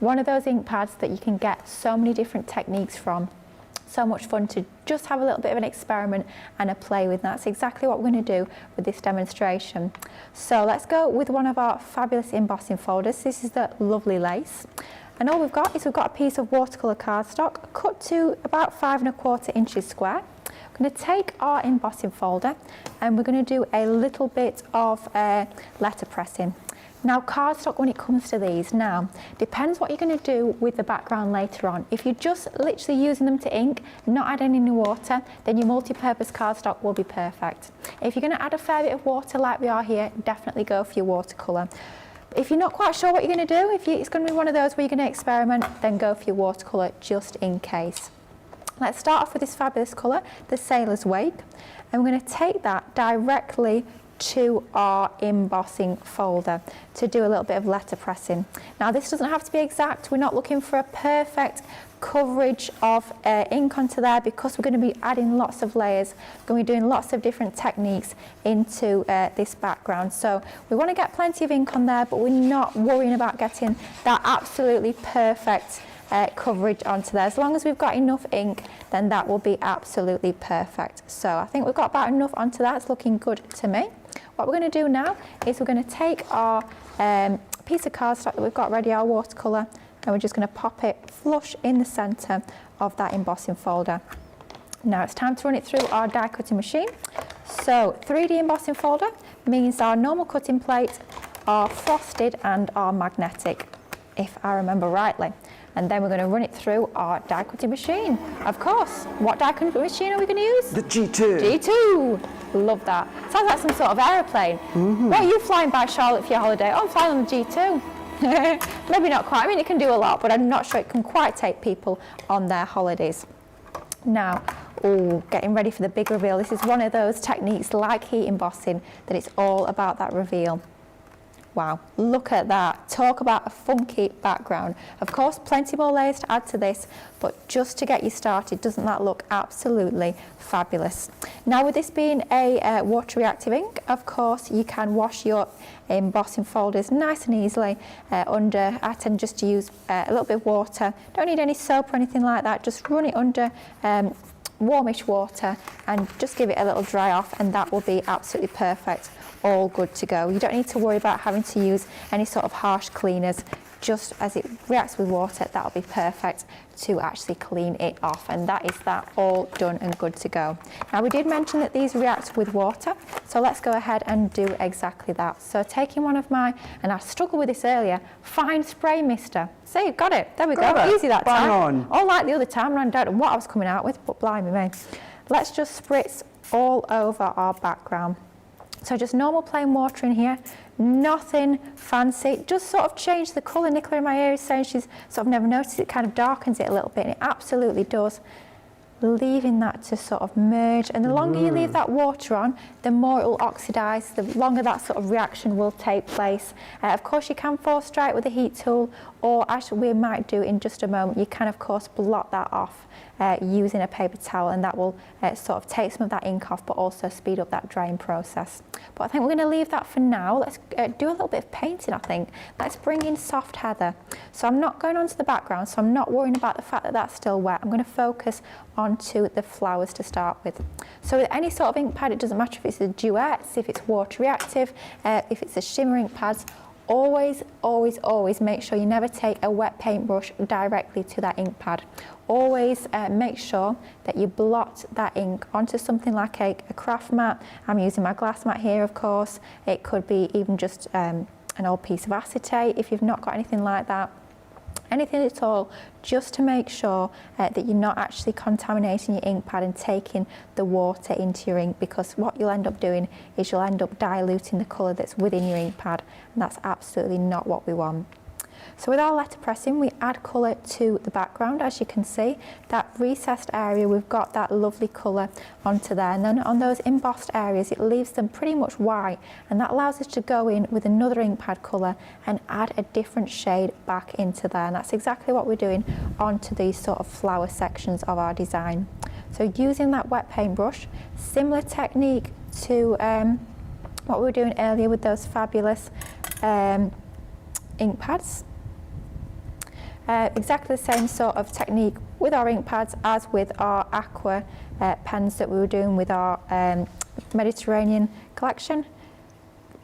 One of those ink pads that you can get so many different techniques from. So much fun to just have a little bit of an experiment and a play with. That's exactly what we're going to do with this demonstration. So let's go with one of our fabulous embossing folders. This is the Lovely Lace. And all we've got is we've got a piece of watercolour cardstock cut to about 5 1/4 inches square. We're going to take our embossing folder and we're going to do a little bit of letter pressing. Now cardstock, when it comes to these, now depends what you're going to do with the background later on. If you're just literally using them to ink, not adding any water, then your multi-purpose cardstock will be perfect. If you're going to add a fair bit of water like we are here, definitely go for your watercolour. If you're not quite sure what you're going to do, if it's going to be one of those where you're going to experiment, then go for your watercolour just in case. Let's start off with this fabulous colour, the Sailor's Wake, and we're going to take that directly to our embossing folder to do a little bit of letter pressing. Now this doesn't have to be exact, we're not looking for a perfect coverage of ink onto there because we're going to be adding lots of layers, we're going to be doing lots of different techniques into this background. So we want to get plenty of ink on there, but we're not worrying about getting that absolutely perfect coverage onto there. As long as we've got enough ink, then that will be absolutely perfect. So I think we've got about enough onto that, it's looking good to me. What we're going to do now is we're going to take our piece of cardstock that we've got ready, our watercolour, and we're just going to pop it flush in the centre of that embossing folder. Now it's time to run it through our die cutting machine. So 3D embossing folder means our normal cutting plates are frosted and are magnetic, if I remember rightly. And then we're going to run it through our die cutting machine. Of course, what die cutting machine are we going to use? The G2. G2. Love that. Sounds like some sort of aeroplane. What are you flying by, Charlotte, for your holiday? Oh, I'm flying on the G2. Maybe not quite. I mean, it can do a lot, but I'm not sure it can quite take people on their holidays. Now, getting ready for the big reveal. This is one of those techniques like heat embossing that it's all about that reveal. Wow, look at that. Talk about a funky background. Of course, plenty more layers to add to this, but just to get you started, doesn't that look absolutely fabulous? Now, with this being a water reactive ink, of course, you can wash your embossing folders nice and easily under. I tend just to use a little bit of water. Don't need any soap or anything like that. Just run it under warmish water and just give it a little dry off, and that will be absolutely perfect. All good to go. You don't need to worry about having to use any sort of harsh cleaners. Just as it reacts with water, that'll be perfect to actually clean it off, and that is that all done and good to go. Now, we did mention that these react with water, so let's go ahead and do exactly that. So taking one of my, and I struggled with this earlier, fine spray mister. See, got it. There we go. Easy that time. On. All like the other time, and I don't know what I was coming out with, but blimey me. Let's just spritz all over our background. So just normal plain water in here, nothing fancy, just sort of change the colour. Nicola in my ear is saying she's sort of never noticed it, kind of darkens it a little bit, and it absolutely does. Leaving that to sort of merge, and the longer you leave that water on, the more it will oxidise, the longer that sort of reaction will take place. Of course, you can force dry it with a heat tool, or as we might do in just a moment, you can of course blot that off using a paper towel, and that will sort of take some of that ink off, but also speed up that drying process. But I think we're going to leave that for now. Let's do a little bit of painting, I think. Let's bring in soft heather. So I'm not going onto the background, so I'm not worrying about the fact that that's still wet. I'm going to focus onto the flowers to start with. So with any sort of ink pad, it doesn't matter if it's a duet, if it's water reactive, if it's a shimmer ink pads, always, always, always make sure you never take a wet paintbrush directly to that ink pad. Always make sure that you blot that ink onto something like a craft mat. I'm using my glass mat here, of course. It could be even just an old piece of acetate if you've not got anything like that. Anything at all, just to make sure that you're not actually contaminating your ink pad and taking the water into your ink, because what you'll end up doing is you'll end up diluting the colour that's within your ink pad, and that's absolutely not what we want. So with our letterpressing, we add colour to the background. As you can see, that recessed area, we've got that lovely colour onto there. And then on those embossed areas, it leaves them pretty much white. And that allows us to go in with another ink pad colour and add a different shade back into there. And that's exactly what we're doing onto these sort of flower sections of our design. So using that wet paintbrush, similar technique to what we were doing earlier with those fabulous ink pads. Exactly the same sort of technique with our ink pads as with our aqua pens that we were doing with our Mediterranean collection.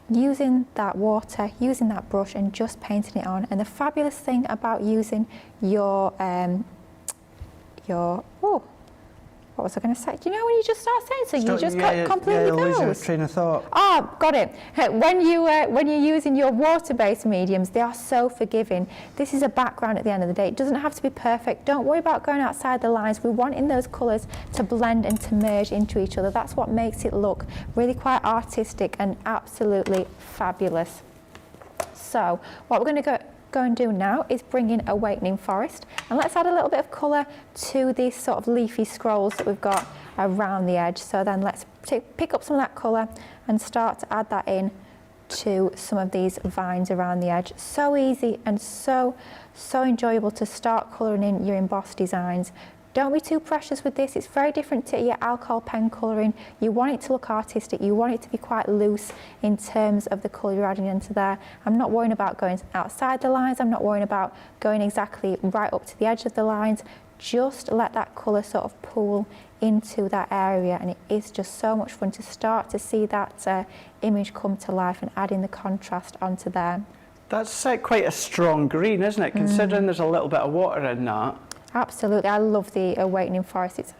Using that water, using that brush and just painting it on. And the fabulous thing about using your what was I going to say? Do you know when you just start saying so? You just completely lose your train of thought. Oh, got it. When you're using your water-based mediums, they are so forgiving. This is a background at the end of the day. It doesn't have to be perfect. Don't worry about going outside the lines. We want in those colours to blend and to merge into each other. That's what makes it look really quite artistic and absolutely fabulous. So what we're going to go and do now is bring in Awakening Forest, and let's add a little bit of colour to these sort of leafy scrolls that we've got around the edge. So then let's pick up some of that colour and start to add that in to some of these vines around the edge. So easy and so enjoyable to start colouring in your embossed designs. Don't be too precious with this. It's very different to your alcohol pen colouring. You want it to look artistic. You want it to be quite loose in terms of the colour you're adding into there. I'm not worrying about going outside the lines. I'm not worrying about going exactly right up to the edge of the lines. Just let that colour sort of pool into that area, and it is just so much fun to start to see that image come to life and adding the contrast onto there. That's quite a strong green, isn't it? Considering there's a little bit of water in that. Absolutely, I love the Awakening Forest. It's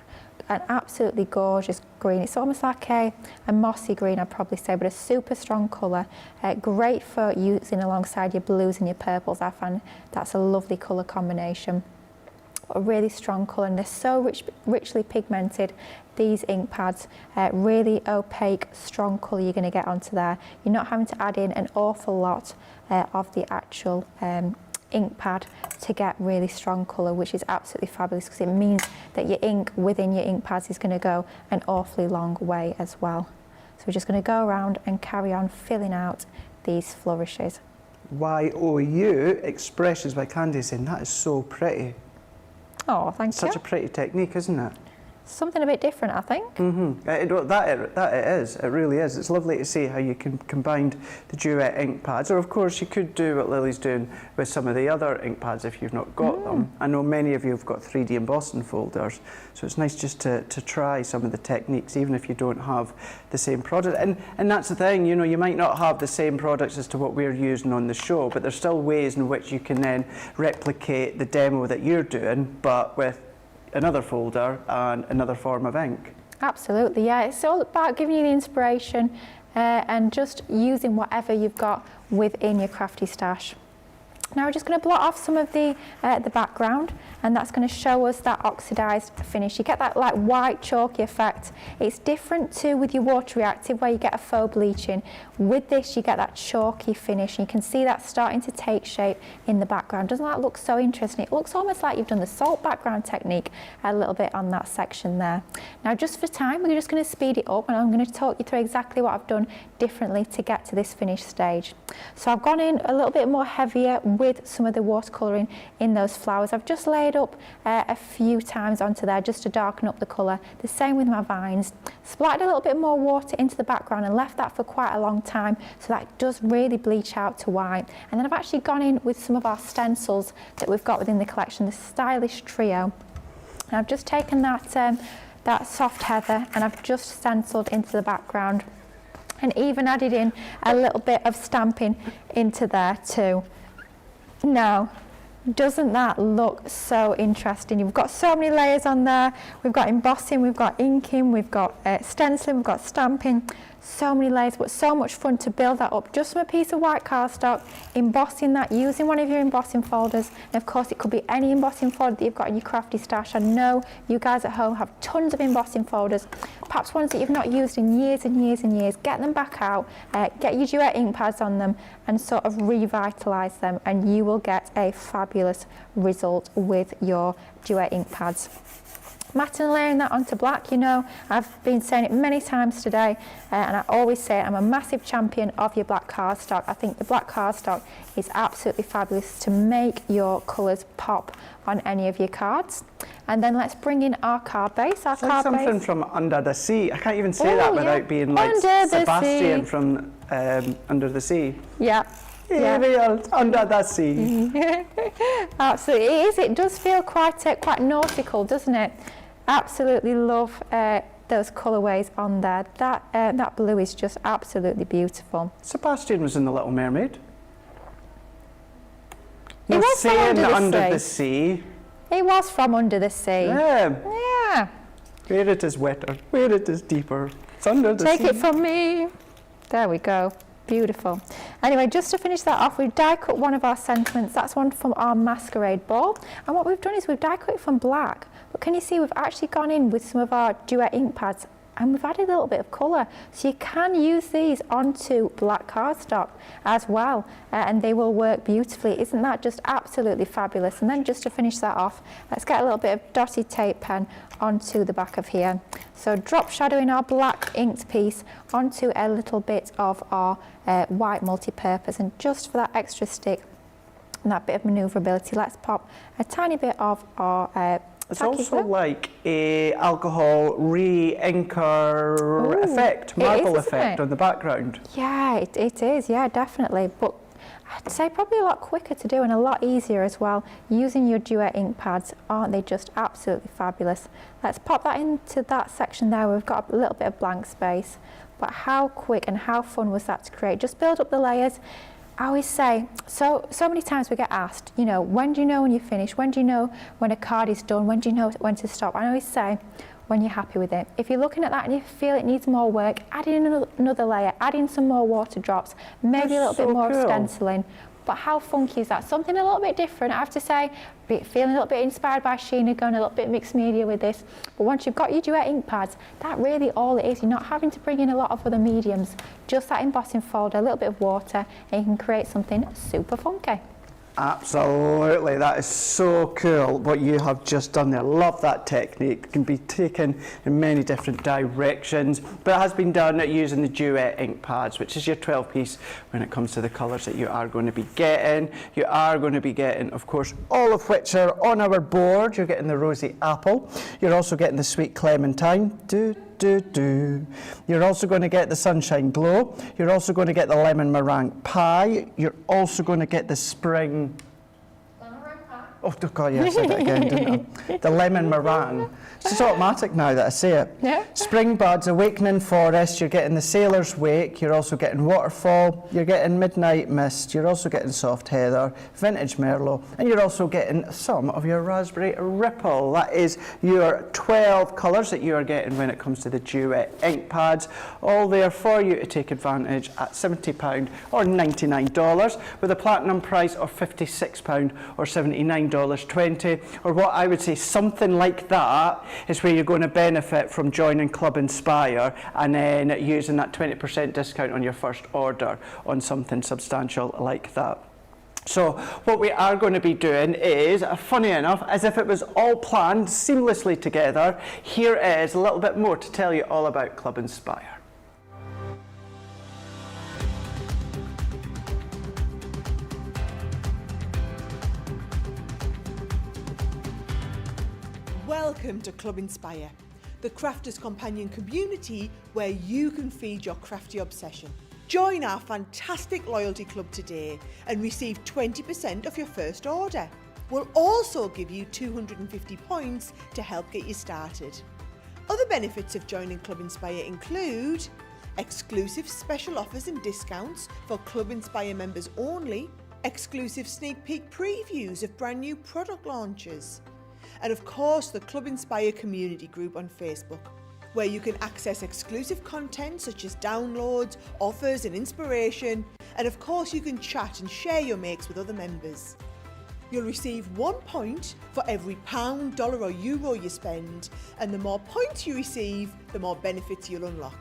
an absolutely gorgeous green. It's almost like a mossy green, I'd probably say, but a super strong colour. Great for using alongside your blues and your purples. I find that's a lovely colour combination. A really strong colour, and they're so richly pigmented, these ink pads. Really opaque, strong colour you're going to get onto there. You're not having to add in an awful lot of the actual ink pad to get really strong colour, which is absolutely fabulous because it means that your ink within your ink pads is going to go an awfully long way as well. So we're just going to go around and carry on filling out these flourishes. YOU, Expressions by Candy, saying that is so pretty. Oh, thank you. Such a pretty technique, isn't it? Something a bit different, I think. That it is. It really is. It's lovely to see how you can combine the Duet ink pads, or of course you could do what Lily's doing with some of the other ink pads if you've not got them. I know many of you have got 3D embossing folders, so it's nice just to try some of the techniques, even if you don't have the same product. And that's the thing, you know, you might not have the same products as to what we're using on the show, but there's still ways in which you can then replicate the demo that you're doing, but with another folder and another form of ink. Absolutely, yeah. It's all about giving you the inspiration and just using whatever you've got within your crafty stash. Now we're just going to blot off some of the background, and that's going to show us that oxidized finish. You get that like white chalky effect. It's different to with your water reactive where you get a faux bleaching. With this you get that chalky finish, and you can see that starting to take shape in the background. Doesn't that look so interesting? It looks almost like you've done the salt background technique a little bit on that section there. Now just for time, we're just going to speed it up, and I'm going to talk you through exactly what I've done differently to get to this finished stage. So I've gone in a little bit more heavier with some of the watercolouring in those flowers. I've just laid up a few times onto there just to darken up the colour. The same with my vines. Splattered a little bit more water into the background and left that for quite a long time, so that does really bleach out to white. And then I've actually gone in with some of our stencils that we've got within the collection, the Stylish Trio. And I've just taken that soft heather and I've just stenciled into the background, and even added in a little bit of stamping into there too. Now, doesn't that look so interesting? You've got so many layers on there. We've got embossing, we've got inking, we've got stenciling, we've got stamping. So many layers, but so much fun to build that up just from a piece of white cardstock, embossing that using one of your embossing folders. And of course it could be any embossing folder that you've got in your crafty stash. I know you guys at home have tons of embossing folders, perhaps ones that you've not used in years and years and years. Get them back out, get your Duet ink pads on them and sort of revitalise them, and you will get a fabulous result with your Duet ink pads. Matte and layering that onto black, you know, I've been saying it many times today, and I always say I'm a massive champion of your black cardstock. I think the black cardstock is absolutely fabulous to make your colours pop on any of your cards. And then let's bring in our card base. Our card base. Something from Under the Sea. I can't even say that without being like Sebastian from Under the Sea. Yeah. Yeah. Under the sea. Absolutely, it is. It does feel quite nautical, doesn't it? Absolutely love those colourways on there. That blue is just absolutely beautiful. Sebastian was in The Little Mermaid. He was from Under the Sea. He was from Under the Sea. Yeah. Yeah. Where it is wetter, where it is deeper, it's under the sea. Take it from me. There we go. Beautiful. Anyway, just to finish that off, we've die cut one of our sentiments. That's one from our Masquerade Ball. And what we've done is we've die cut it from black. But can you see we've actually gone in with some of our Duet ink pads, and we've added a little bit of colour. So you can use these onto black cardstock as well, and they will work beautifully. Isn't that just absolutely fabulous? And then just to finish that off, let's get a little bit of dotted tape pen onto the back of here. So drop shadowing our black inked piece onto a little bit of our white multi-purpose, and just for that extra stick and that bit of manoeuvrability, let's pop a tiny bit of our it's also like a alcohol re-inker effect, marble effect on the background. Yeah, it is, yeah, definitely. But I'd say probably a lot quicker to do and a lot easier as well. Using your Duet ink pads, aren't they just absolutely fabulous? Let's pop that into that section there. We've got a little bit of blank space. But how quick and how fun was that to create? Just build up the layers. I always say, so many times we get asked, you know, when do you know when you're finished? When do you know when a card is done? When do you know when to stop? I always say, when you're happy with it. If you're looking at that and you feel it needs more work, add in another layer, add in some more water drops, maybe a little bit more stenciling. But how funky is that? Something a little bit different, I have to say. Feeling a little bit inspired by Sheena, going a little bit mixed media with this. But once you've got your duet ink pads, that really all it is. You're not having to bring in a lot of other mediums. Just that embossing folder, a little bit of water, and you can create something super funky. Absolutely, that is so cool what you have just done there. Love that technique. It can be taken in many different directions, but it has been done using the duet ink pads, which is your 12-piece when it comes to the colours that you are going to be getting. You are going to be getting, of course, all of which are on our board. You're getting the rosy apple. You're also getting the sweet clementine. You're also going to get the sunshine glow. You're also going to get the lemon meringue pie. You're also going to get the spring... Oh, God, yeah, I said it again, didn't I? The lemon meringue. It's just automatic now that I say it. Yeah. Spring buds, awakening forest. You're getting the sailor's wake. You're also getting waterfall. You're getting midnight mist. You're also getting soft heather, vintage merlot, and you're also getting some of your raspberry ripple. That is your 12 colours that you are getting when it comes to the duet ink pads. All there for you to take advantage at £70 or $99, with a platinum price of £56 or $79.20, or what I would say something like that is where you're going to benefit from joining Club Inspire and then using that 20% discount on your first order on something substantial like that. So what we are going to be doing is, funny enough, as if it was all planned seamlessly together, here is a little bit more to tell you all about Club Inspire. Welcome to Club Inspire, the Crafters Companion community where you can feed your crafty obsession. Join our fantastic loyalty club today and receive 20% off your first order. We'll also give you 250 points to help get you started. Other benefits of joining Club Inspire include exclusive special offers and discounts for Club Inspire members only, exclusive sneak peek previews of brand new product launches, and of course the Club Inspire community group on Facebook, where you can access exclusive content such as downloads, offers and inspiration, and of course you can chat and share your makes with other members. You'll receive 1 point for every £1, dollar or euro you spend, and the more points you receive, the more benefits you'll unlock.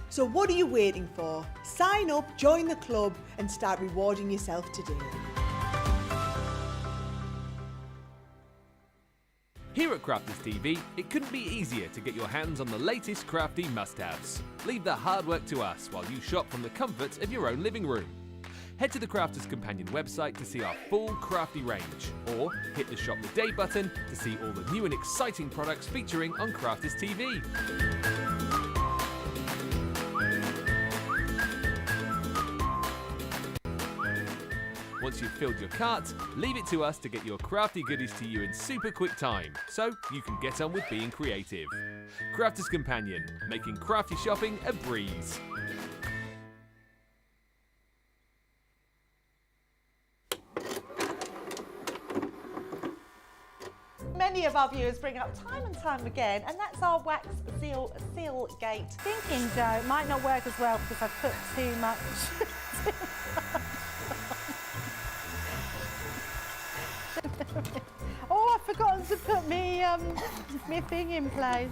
So what are you waiting for? Sign up, join the club and start rewarding yourself today. Here at Crafters TV, it couldn't be easier to get your hands on the latest crafty must-haves. Leave the hard work to us while you shop from the comforts of your own living room. Head to the Crafters Companion website to see our full crafty range, or hit the Shop the Day button to see all the new and exciting products featuring on Crafters TV. Once you've filled your cart, leave it to us to get your crafty goodies to you in super quick time, so you can get on with being creative. Crafters Companion, making crafty shopping a breeze. Many of our viewers bring up time and time again, and that's our wax seal gate. Thinking, Joe, it might not work as well because I've put too much. Oh, I've forgotten to put me thing in place.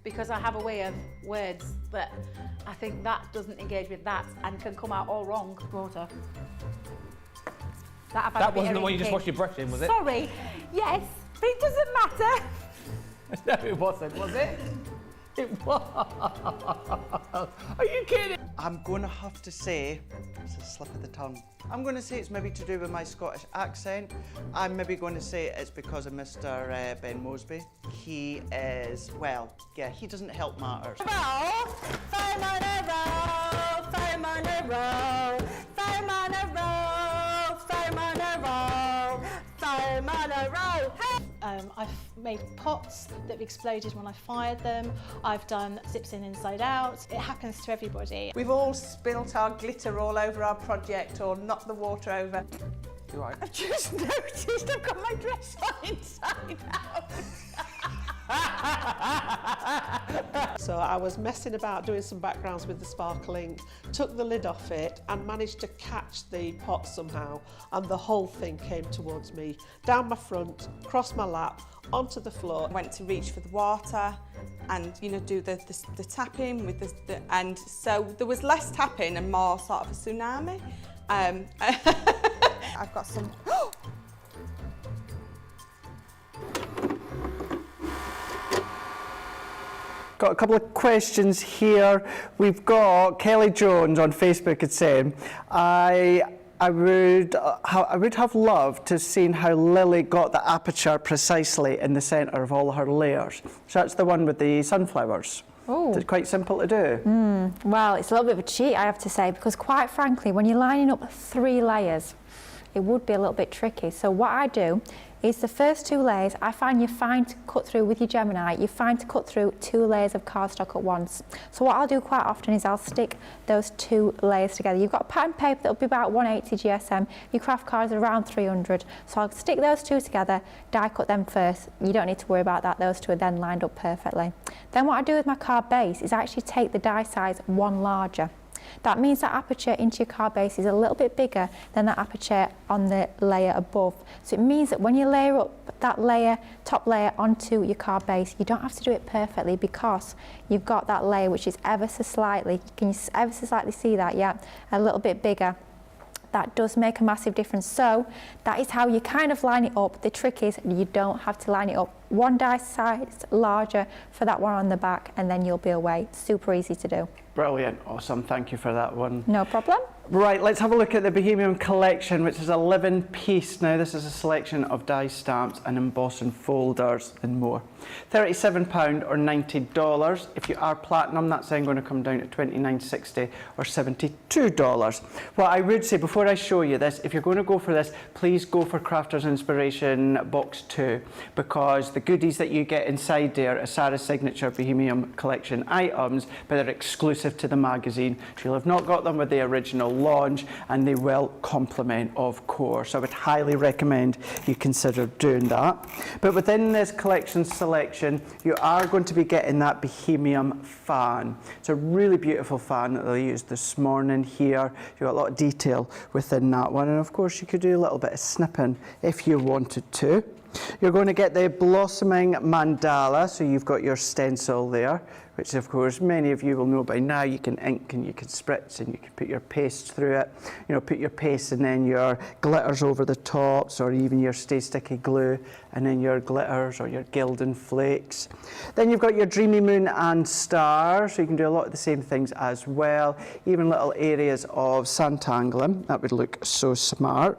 Because I have a way of words that I think that doesn't engage with that and can come out all wrong. Water. That wasn't the one you just washed your brush in, was it? Sorry. Yes, but it doesn't matter. No, it wasn't, was it? It was. Are you kidding? I'm going to have to say, it's a slip of the tongue. I'm going to say it's maybe to do with my Scottish accent. I'm maybe going to say it's because of Mr. Ben Mosby. He is, well, yeah, he doesn't help matters. I've made pots that have exploded when I fired them. I've done zips in inside out. It happens to everybody. We've all spilt our glitter all over our project or knocked the water over. You right? I've just noticed I've got my dress on inside out. So I was messing about doing some backgrounds with the sparkling, took the lid off it and managed to catch the pot somehow, and the whole thing came towards me, down my front, across my lap, onto the floor. I went to reach for the water and, you know, do the tapping with the and so there was less tapping and more sort of a tsunami. I've got some... Got a couple of questions here. We've got Kelly Jones on Facebook is saying, I would have loved to have seen how Lily got the aperture precisely in the centre of all her layers. So that's the one with the sunflowers. Oh. It's quite simple to do. Well, it's a little bit of a cheat, I have to say, because quite frankly, when you're lining up 3 layers, it would be a little bit tricky. So what I do is the first 2 layers, I find you're fine to cut through with your Gemini, you're fine to cut through 2 layers of cardstock at once. So what I'll do quite often is I'll stick those 2 layers together. You've got pattern paper that'll be about 180 GSM, your craft cards are around 300. So I'll stick those 2 together, die cut them first. You don't need to worry about that, those 2 are then lined up perfectly. Then what I do with my card base is I actually take the die size 1 larger. That means that aperture into your card base is a little bit bigger than that aperture on the layer above. So it means that when you layer up that layer, top layer onto your card base, you don't have to do it perfectly because you've got that layer which is ever so slightly, can you ever so slightly see that? Yeah, a little bit bigger. That does make a massive difference. So that is how you kind of line it up. The trick is you don't have to line it up 1 die size larger for that one on the back and then you'll be away. Super easy to do. Brilliant, awesome, thank you for that one. No problem. Right, let's have a look at the Bohemian collection, which is 11 piece. Now this is a selection of die stamps and embossing folders and more. £37 or $90. If you are platinum, that's then going to come down to $29.60 or $72. What I would say before I show you this, if you're going to go for this, please go for Crafters Inspiration Box 2, because the goodies that you get inside there are Sarah's signature Bohemian collection items, but they're exclusive to the magazine. So you'll have not got them with the original launch, and they will complement, of course. I would highly recommend you consider doing that. But within this collection selection, you are going to be getting that Bohemian fan. It's a really beautiful fan that they used this morning here. You've got a lot of detail within that one, and of course you could do a little bit of snipping if you wanted to. You're going to get the blossoming mandala, so you've got your stencil there, which of course many of you will know by now. You can ink and you can spritz and you can put your paste through it. You know, put your paste and then your glitters over the tops, or even your stay sticky glue and then your glitters or your gilding flakes. Then you've got your dreamy moon and stars, so you can do a lot of the same things as well. Even little areas of santangling, that would look so smart.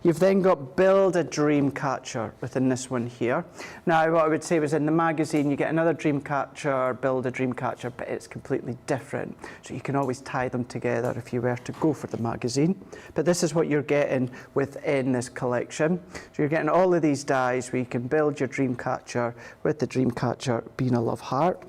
You've then got Build a Dream Catcher within this one here. Now what I would say was in the magazine you get another dream catcher, Build a Dream Catcher, but it's completely different. So you can always tie them together if you were to go for the magazine. But this is what you're getting within this collection. So you're getting all of these dies where you can build your dream catcher with the dream catcher being a love heart.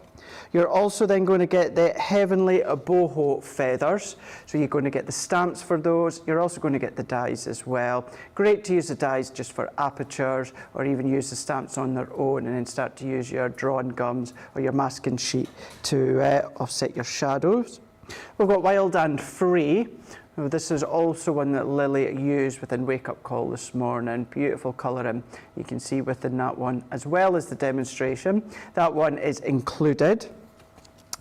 You're also then going to get the Heavenly Boho feathers. So you're going to get the stamps for those. You're also going to get the dies as well. Great to use the dies just for apertures, or even use the stamps on their own and then start to use your drawn gums or your masking sheet to offset your shadows. We've got Wild and Free. Now, this is also one that Lily used within Wake Up Call this morning. Beautiful colouring you can see within that one, as well as the demonstration. That one is included.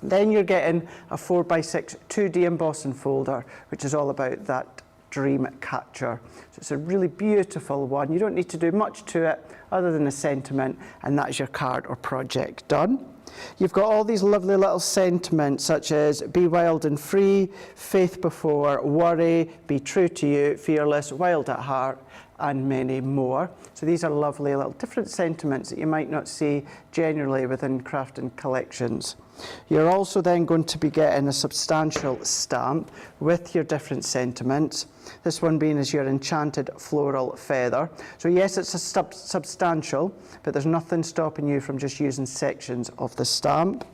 Then you're getting a 4x6 2D embossing folder, which is all about that dream catcher. So it's a really beautiful one. You don't need to do much to it other than the sentiment, and that is your card or project done. You've got all these lovely little sentiments such as be wild and free, faith before worry, be true to you, fearless, wild at heart, and many more. So these are lovely little different sentiments that you might not see generally within crafting collections. You're also then going to be getting a substantial stamp with your different sentiments. This one being is your enchanted floral feather. So yes, it's a substantial, but there's nothing stopping you from just using sections of the stamp.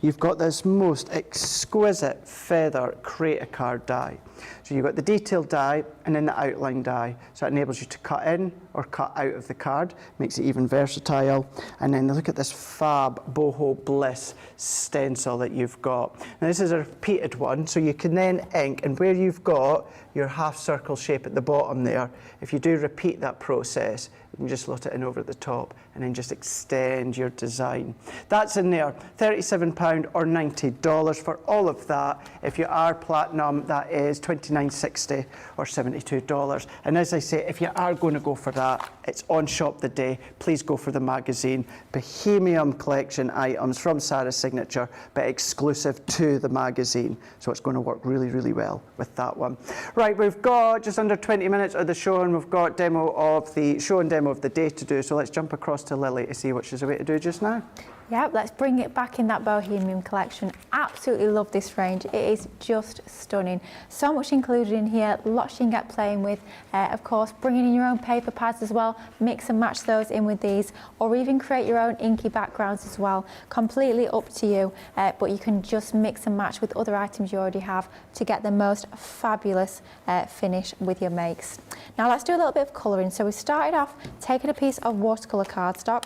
You've got this most exquisite feather create-a card die. So you've got the detailed die and then the outline die. So it enables you to cut in or cut out of the card, makes it even versatile. And then look at this fab Boho Bliss stencil that you've got. Now this is a repeated one, so you can then ink, and where you've got your half circle shape at the bottom there, if you do repeat that process, you can just lot it in over at the top and then just extend your design. That's in there, £37 or $90 for all of that. If you are platinum, that is $29.60 or $72. And as I say, if you are going to go for that, it's on Shop the Day. Please go for the magazine. Bohemian collection items from Sarah's signature, but exclusive to the magazine. So it's going to work really, really well with that one. Right, we've got just under 20 minutes of the show, and we've got demo of the show and demo of the day to do. So let's jump across to Lily to see what she's away to do just now. Yeah, let's bring it back in that Bohemian collection. Absolutely love this range. It is just stunning. So much included in here, lots you can get playing with. Of course, bringing in your own paper pads as well. Mix and match those in with these, or even create your own inky backgrounds as well. Completely up to you, but you can just mix and match with other items you already have to get the most fabulous finish with your makes. Now let's do a little bit of colouring. So we started off taking a piece of watercolour cardstock.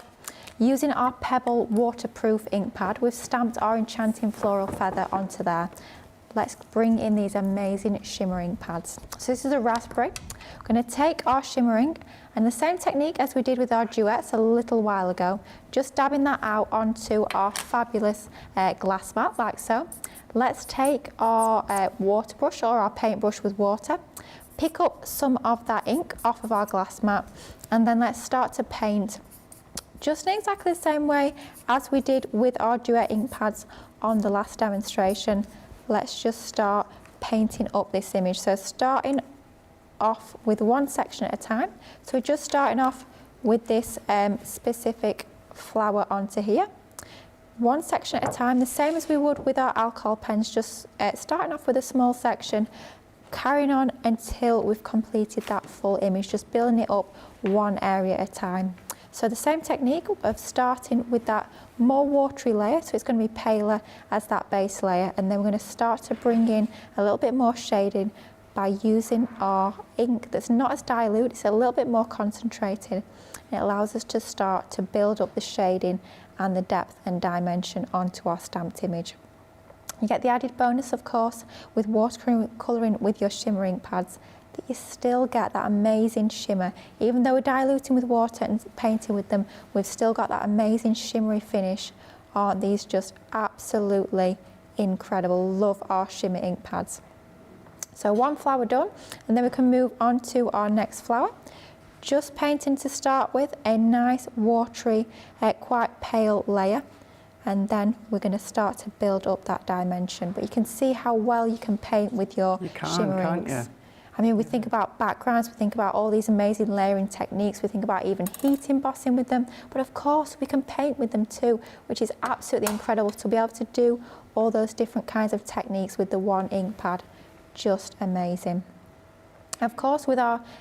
Using our Pebble waterproof ink pad, we've stamped our enchanting floral feather onto there. Let's bring in these amazing shimmer ink pads. So this is a raspberry. We're going to take our shimmer ink, and the same technique as we did with our duets a little while ago, just dabbing that out onto our fabulous glass mat like so. Let's take our water brush or our paintbrush with water, pick up some of that ink off of our glass mat, and then let's start to paint just in exactly the same way as we did with our duet ink pads on the last demonstration. Let's just start painting up this image. So starting off with one section at a time. So we're just starting off with this specific flower onto here. One section at a time, the same as we would with our alcohol pens, just starting off with a small section, carrying on until we've completed that full image, just building it up one area at a time. So the same technique of starting with that more watery layer, so it's going to be paler as that base layer, and then we're going to start to bring in a little bit more shading by using our ink that's not as dilute, it's a little bit more concentrated. It allows us to start to build up the shading and the depth and dimension onto our stamped image. You get the added bonus, of course, with watercolouring with your shimmer ink pads, that you still get that amazing shimmer. Even though we're diluting with water and painting with them, we've still got that amazing shimmery finish. Aren't these just absolutely incredible? Love our shimmer ink pads. So one flower done, and then we can move on to our next flower. Just painting to start with a nice watery, quite pale layer. And then we're going to start to build up that dimension. But you can see how well you can paint with your shimmer inks. I mean, we think about backgrounds, we think about all these amazing layering techniques, we think about even heat embossing with them, but of course we can paint with them too, which is absolutely incredible to be able to do all those different kinds of techniques with the one ink pad. Just amazing. Of course, with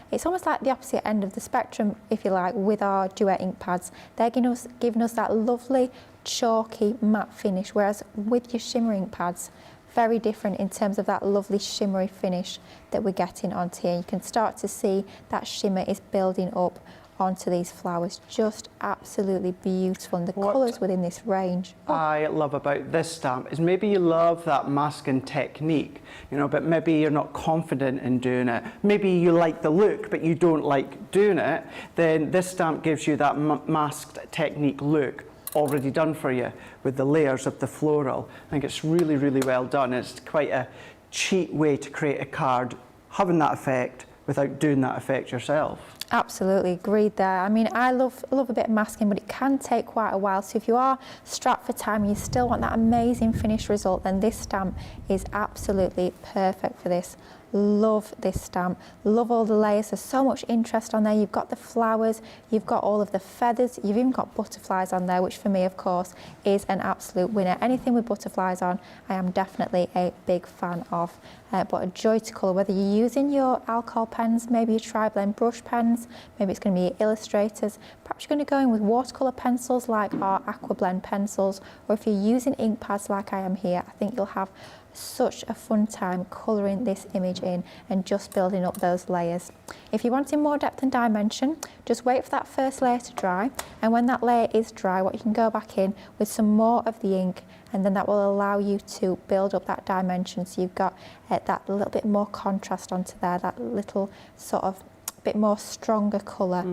it's almost like the opposite end of the spectrum, if you like, with our duet ink pads. They're giving us that lovely chalky matte finish, whereas with your shimmer ink pads, very different in terms of that lovely shimmery finish that we're getting onto here. You can start to see that shimmer is building up onto these flowers. Just absolutely beautiful, and the colours within this range. I love about this stamp is maybe you love that masking technique, you know, but maybe you're not confident in doing it. Maybe you like the look, but you don't like doing it. Then this stamp gives you that masked technique look already done for you with the layers of the floral. I think it's really, really well done. It's quite a cheap way to create a card, having that effect without doing that effect yourself. Absolutely, agreed there. I mean, I love a bit of masking, but it can take quite a while. So if you are strapped for time and you still want that amazing finished result, then this stamp is absolutely perfect for this. Love this stamp, love all the layers. There's so much interest on there. You've got the flowers, you've got all of the feathers, you've even got butterflies on there, which for me, of course, is an absolute winner. Anything with butterflies on, I am definitely a big fan of. But a joy to colour, whether you're using your alcohol pens, maybe your tri-blend brush pens, maybe it's going to be illustrators, perhaps you're going to go in with watercolour pencils like our aqua blend pencils, or if you're using ink pads like I am here, I think you'll have such a fun time colouring this image in and just building up those layers. If you're wanting more depth and dimension, just wait for that first layer to dry, and when that layer is dry, what you can go back in with some more of the ink, and then that will allow you to build up that dimension, so you've got that little bit more contrast onto there, that little sort of bit more stronger colour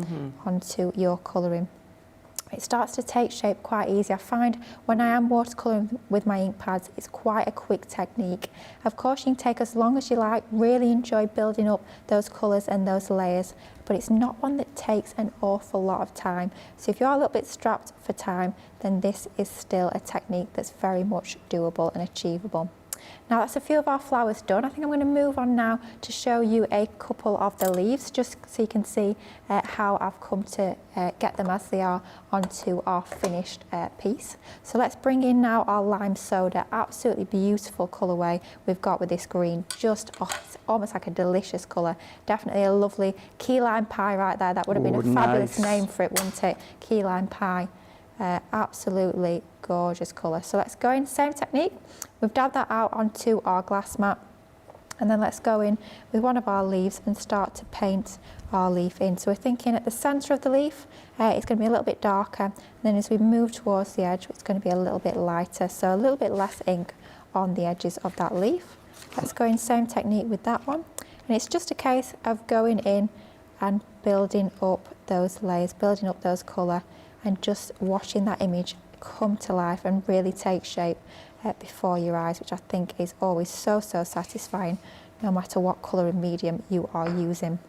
onto your colouring. It starts to take shape quite easy. I find when I am watercolouring with my ink pads, it's quite a quick technique. Of course, you can take as long as you like, really enjoy building up those colours and those layers, but it's not one that takes an awful lot of time. So if you are a little bit strapped for time, then this is still a technique that's very much doable and achievable. Now that's a few of our flowers done. I think I'm going to move on now to show you a couple of the leaves, just so you can see how I've come to get them as they are onto our finished piece. So let's bring in now our lime soda. Absolutely beautiful colourway we've got with this green. Just, it's almost like a delicious colour. Definitely a lovely key lime pie right there. That would have been a fabulous name for it, wouldn't it? Key lime pie. Absolutely gorgeous colour. So let's go in, same technique. We've dabbed that out onto our glass mat, and then let's go in with one of our leaves and start to paint our leaf in. So we're thinking at the centre of the leaf, it's going to be a little bit darker, and then as we move towards the edge, it's going to be a little bit lighter, so a little bit less ink on the edges of that leaf. Let's go in, same technique with that one, and it's just a case of going in and building up those layers, building up those colour, and just watching that image come to life and really take shape before your eyes, which I think is always so satisfying, no matter what colour and medium you are using.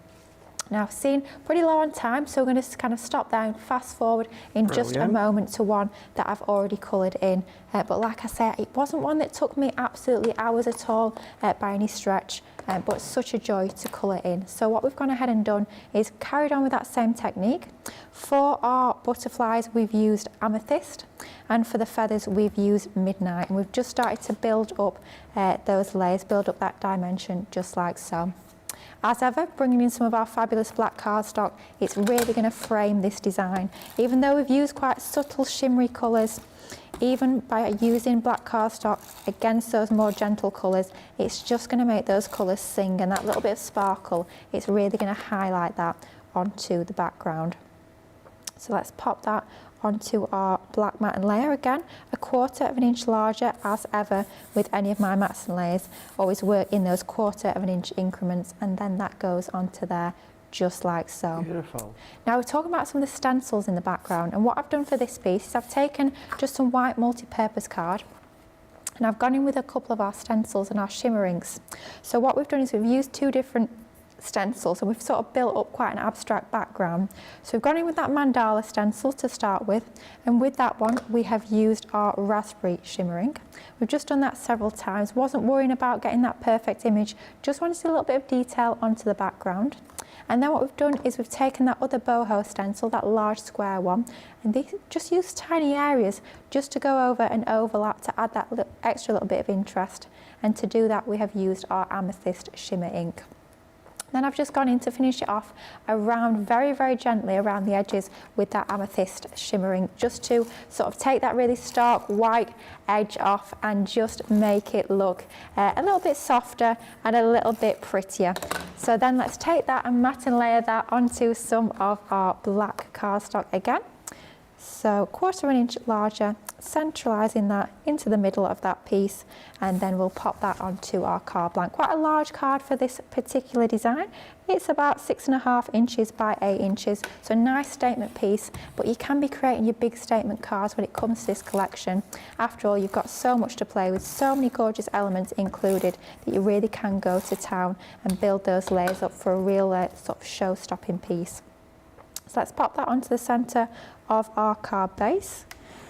Now I've seen pretty low on time, so we're going to kind of stop there and fast forward in just a moment to one that I've already coloured in. But like I said, it wasn't one that took me absolutely hours at all by any stretch, but such a joy to colour in. So what we've gone ahead and done is carried on with that same technique. For our butterflies, we've used amethyst, and for the feathers, we've used midnight. And we've just started to build up those layers, build up that dimension, just like so. As ever, bringing in some of our fabulous black cardstock, it's really going to frame this design. Even though we've used quite subtle shimmery colours, even by using black cardstock against those more gentle colours, it's just going to make those colours sing, and that little bit of sparkle, it's really going to highlight that onto the background. So let's pop that onto our black mat and layer. Again, 1/4 of an inch larger as ever with any of my mats and layers. Always work in those 1/4 of an inch increments, and then that goes onto there just like so. Beautiful. Now we're talking about some of the stencils in the background, and what I've done for this piece is I've taken just some white multi-purpose card, and I've gone in with a couple of our stencils and our shimmer inks. So what we've done is we've used 2 different stencils, and we've sort of built up quite an abstract background. So we've gone in with that mandala stencil to start with, and with that one we have used our raspberry shimmering. We've just done that several times, wasn't worrying about getting that perfect image, just wanted a little bit of detail onto the background. And then what we've done is we've taken that other boho stencil, that large square one, and these just use tiny areas just to go over and overlap to add that extra little bit of interest. And to do that, we have used our amethyst shimmer ink. Then I've just gone in to finish it off around very gently around the edges with that amethyst shimmering, just to sort of take that really stark white edge off and just make it look a little bit softer and a little bit prettier. So then let's take that and mat and layer that onto some of our black cardstock again. So 1/4 of an inch larger, centralising that into the middle of that piece, and then we'll pop that onto our card blank. Quite a large card for this particular design. It's about 6.5 inches by 8 inches, so a nice statement piece, but you can be creating your big statement cards when it comes to this collection. After all, you've got so much to play with, so many gorgeous elements included, that you really can go to town and build those layers up for a real sort of show-stopping piece. So let's pop that onto the centre of our card base.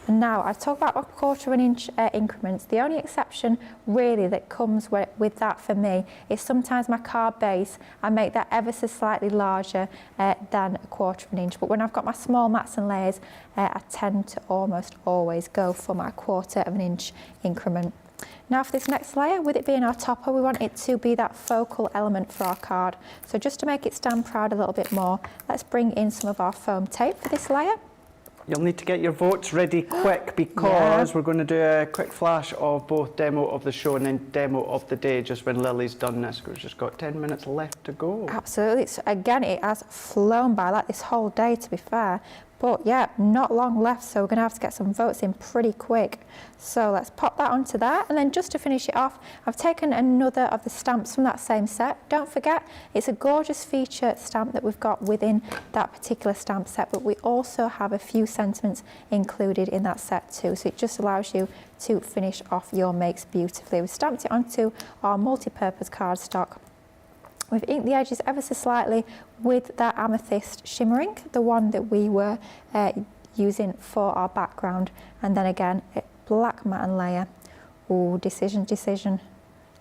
And now I talk about 1/4 inch increments. The only exception really that comes with that for me is sometimes my card base, I make that ever so slightly larger than 1/4 inch. But when I've got my small mats and layers, I tend to almost always go for my 1/4 inch increment. Now for this next layer, with it being our topper, we want it to be that focal element for our card. So just to make it stand proud a little bit more, let's bring in some of our foam tape for this layer. You'll need to get your votes ready quick because we're going to do a quick flash of both demo of the show and then demo of the day just when Lily's done this. We've just got 10 minutes left to go. Absolutely. So again, it has flown by like this whole day, to be fair. But yeah, not long left, so we're going to have to get some votes in pretty quick. So let's pop that onto there, and then just to finish it off, I've taken another of the stamps from that same set. Don't forget, it's a gorgeous feature stamp that we've got within that particular stamp set, but we also have a few sentiments included in that set too, so it just allows you to finish off your makes beautifully. We've stamped it onto our multi-purpose cardstock. We've inked the edges ever so slightly with that amethyst shimmering, the one that we were using for our background. And then again, a black matte layer. Ooh, decision.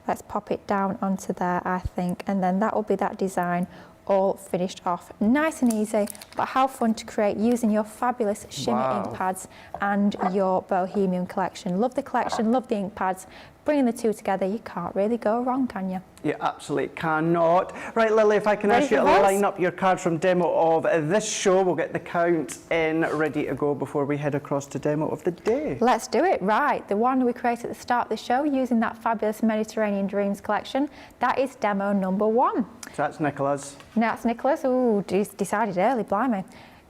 Let's pop it down onto there, I think. And then that will be that design all finished off. Nice and easy, but how fun to create using your fabulous shimmer ink pads and your Bohemian collection. Love the collection, love the ink pads. Bringing the two together, you can't really go wrong, can you? You absolutely cannot. Right, Lily, if I can ask you to line up your cards from demo of this show, we'll get the count in ready to go before we head across to demo of the day. Let's do it. Right, the one we created at the start of the show using that fabulous Mediterranean Dreams collection, that is demo number 1. So that's Nicola's. That's Nicola's. Ooh, decided early, blimey.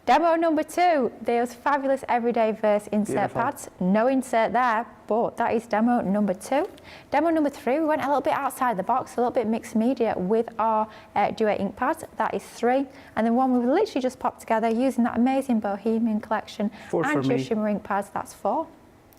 Demo number 2, those fabulous everyday verse insert pads. No insert there, but that is demo number 2. Demo number 3, we went a little bit outside the box, a little bit mixed media with our duet ink pads. That is 3. And then one we literally just popped together using that amazing Bohemian collection and your shimmer ink pads. That's 4.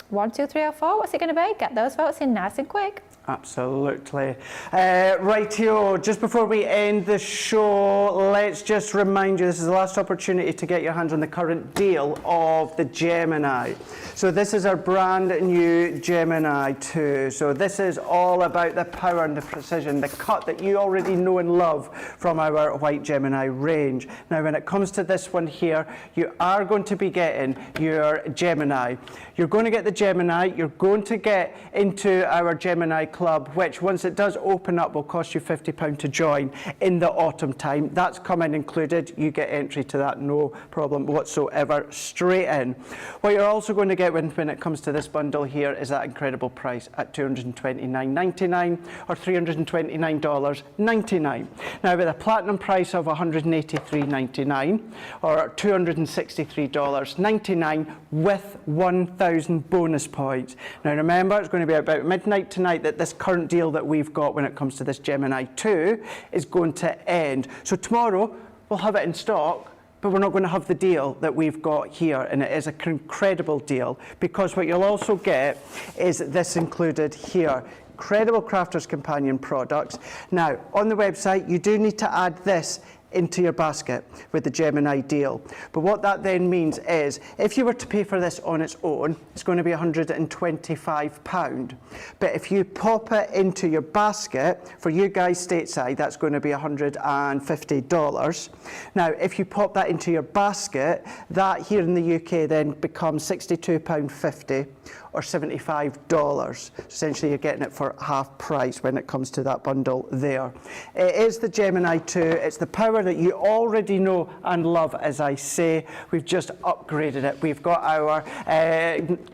1, 2, 3 or 4. What's it going to be? Get those votes in nice and quick. Absolutely. Rightio, just before we end the show, let's just remind you this is the last opportunity to get your hands on the current deal of the Gemini. So this is our brand new Gemini 2. So this is all about the power and the precision, the cut that you already know and love from our white Gemini range. Now when it comes to this one here, you are going to be getting your Gemini. You're going to get the Gemini, you're going to get into our Gemini Club, which once it does open up will cost you £50 to join in the autumn time. That's coming included. You get entry to that, no problem whatsoever, straight in. What you're also going to get when it comes to this bundle here is that incredible price at $229.99 or $329.99. Now with a platinum price of $183.99 or $263.99 with 1,000 bonus points. Now remember, it's going to be about midnight tonight that this current deal that we've got when it comes to this Gemini 2 is going to end. So tomorrow we'll have it in stock, but we're not going to have the deal that we've got here, and it is an incredible deal because what you'll also get is this included here. Incredible Crafters Companion products. Now on the website you do need to add this into your basket with the Gemini deal. But what that then means is if you were to pay for this on its own, it's going to be £125. But if you pop it into your basket, for you guys stateside, that's going to be $150. Now, if you pop that into your basket, that here in the UK then becomes £62.50 or $75. Essentially, you're getting it for half price when it comes to that bundle there. It is the Gemini 2. It's the power that you already know and love, as I say. We've just upgraded it. We've got our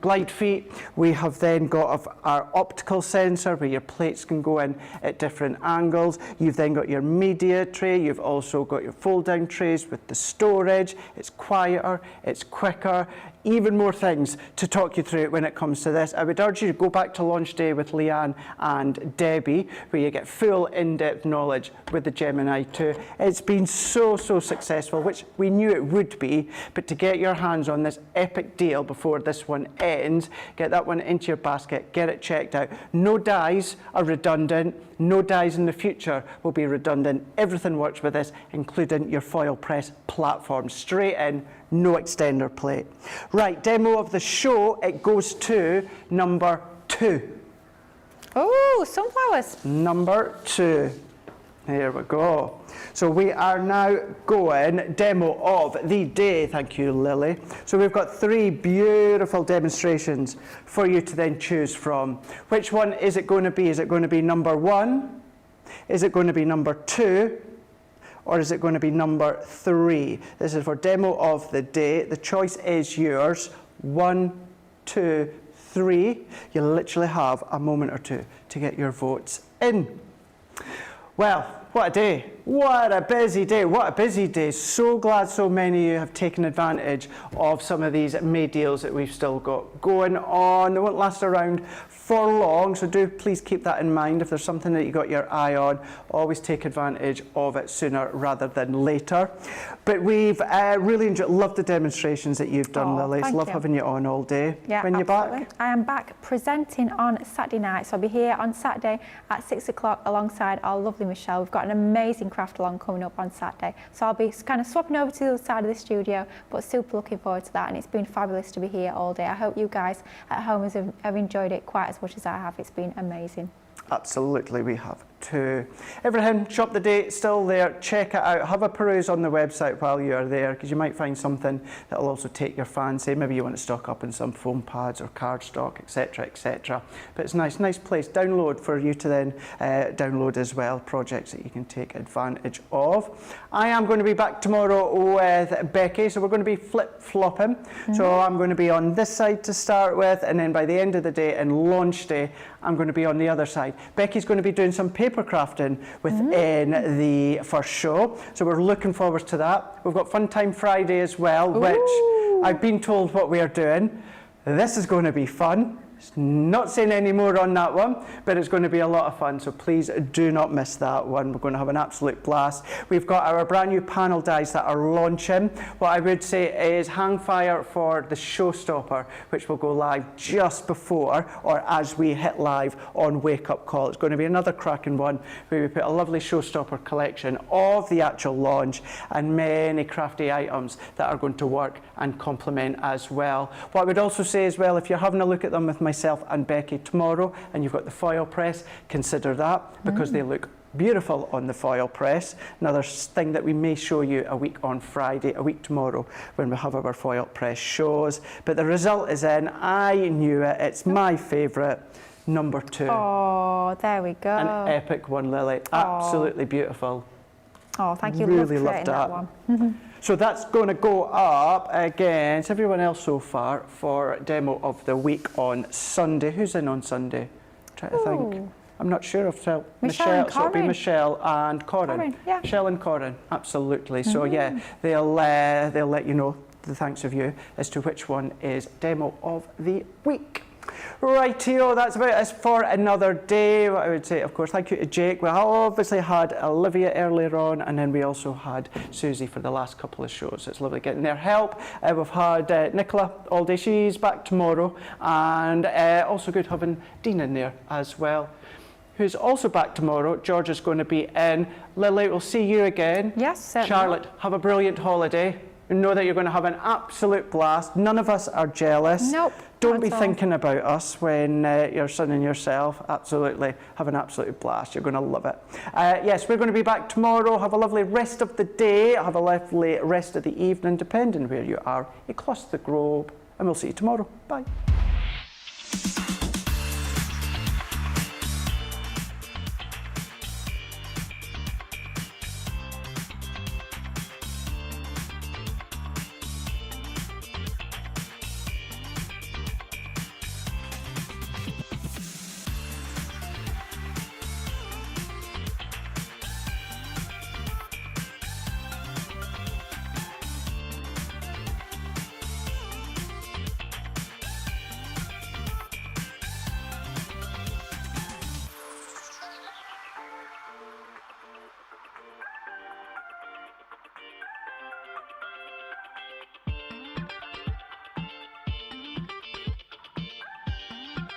glide feet. We have then got our optical sensor where your plates can go in at different angles. You've then got your media tray. You've also got your fold-down trays with the storage. It's quieter. It's quicker. even more things to talk you through when it comes to this. I would urge you to go back to launch day with Leanne and Debbie, where you get full in-depth knowledge with the Gemini 2. It's been so successful, which we knew it would be, but to get your hands on this epic deal before this one ends, get that one into your basket, get it checked out. No dies are redundant, no dies in the future will be redundant. Everything works with this, including your foil press platform. Straight in, no extender plate. Right, demo of the show, it goes to number 2. Oh, sunflowers. Number 2. Here we go. So we are now going demo of the day. Thank you, Lily. So we've got 3 beautiful demonstrations for you to then choose from. Which one is it going to be? Is it going to be number 1? Is it going to be number 2? Or is it going to be number 3? This is for demo of the day. The choice is yours. 1, 2, 3. You literally have a moment or two to get your votes in. Well, what a day. What a busy day. What a busy day. So glad so many of you have taken advantage of some of these May deals that we've still got going on. They won't last around for long, so do please keep that in mind. If there's something that you got your eye on, always take advantage of it sooner rather than later. But we've really loved the demonstrations that you've done, Lily. It's love having you on all day. Yeah, when absolutely. you're back? I am back presenting on Saturday night, so I'll be here on Saturday at 6 o'clock alongside our lovely Michelle. We've got an amazing craft along coming up on Saturday, so I'll be kind of swapping over to the other side of the studio, but super looking forward to that, and it's been fabulous to be here all day. I hope you guys at home have enjoyed it quite as much as I have. It's been amazing. Absolutely, we have too. Everything, Shop the Day, still there. Check it out. Have a peruse on the website while you are there, because you might find something that will also take your fancy. Maybe you want to stock up on some foam pads or cardstock, etc., etc. But it's a nice place. Download for you to then download as well, projects that you can take advantage of. I am going to be back tomorrow with Becky, so we're going to be flip-flopping. So I'm going to be on this side to start with, and then by the end of the day and launch day, I'm going to be on the other side. Becky's going to be doing some paper crafting within the first show, so we're looking forward to that. We've got Fun Time Friday as well, which I've been told what we are doing. This is going to be fun. Not saying any more on that one, but it's going to be a lot of fun, so please do not miss that one. We're going to have an absolute blast. We've got our brand new panel dies that are launching. What I would say is hang fire for the showstopper, which will go live just before or as we hit live on Wake Up Call. It's going to be another cracking one where we put a lovely showstopper collection of the actual launch and many crafty items that are going to work and complement as well. What I would also say as well, if you're having a look at them with myself and Becky tomorrow and you've got the foil press, consider that, because they look beautiful on the foil press. Another thing that we may show you a week on Friday, a week tomorrow, when we have our foil press shows. But the result is in. I knew it. It's my favourite. Number 2. Oh, there we go. An epic one, Lily. Absolutely beautiful. Oh, thank you. Really loved that one. So that's going to go up against everyone else so far for demo of the week on Sunday. Who's in on Sunday? Try to think. I'm not sure if Michelle, so it'll be Michelle and Corin. Yeah. Michelle and Corin, absolutely. So yeah, they'll let you know, the thanks of you, as to which one is demo of the week. Rightio, that's about us for another day. What I would say, of course, thank you to Jake. We obviously had Olivia earlier on, and then we also had Susie for the last couple of shows. It's lovely getting their help. We've had Nicola all day. She's back tomorrow, and also good having Dean in there as well, who's also back tomorrow. George is going to be in. Lily, we'll see you again. Yes, certainly. Charlotte, have a brilliant holiday. Know that you're going to have an absolute blast. None of us are jealous. Nope. Don't be thinking about us when you're sunning yourself. Absolutely. Have an absolute blast. You're going to love it. Yes, we're going to be back tomorrow. Have a lovely rest of the day. Have a lovely rest of the evening, depending where you are across the globe. And we'll see you tomorrow. Bye.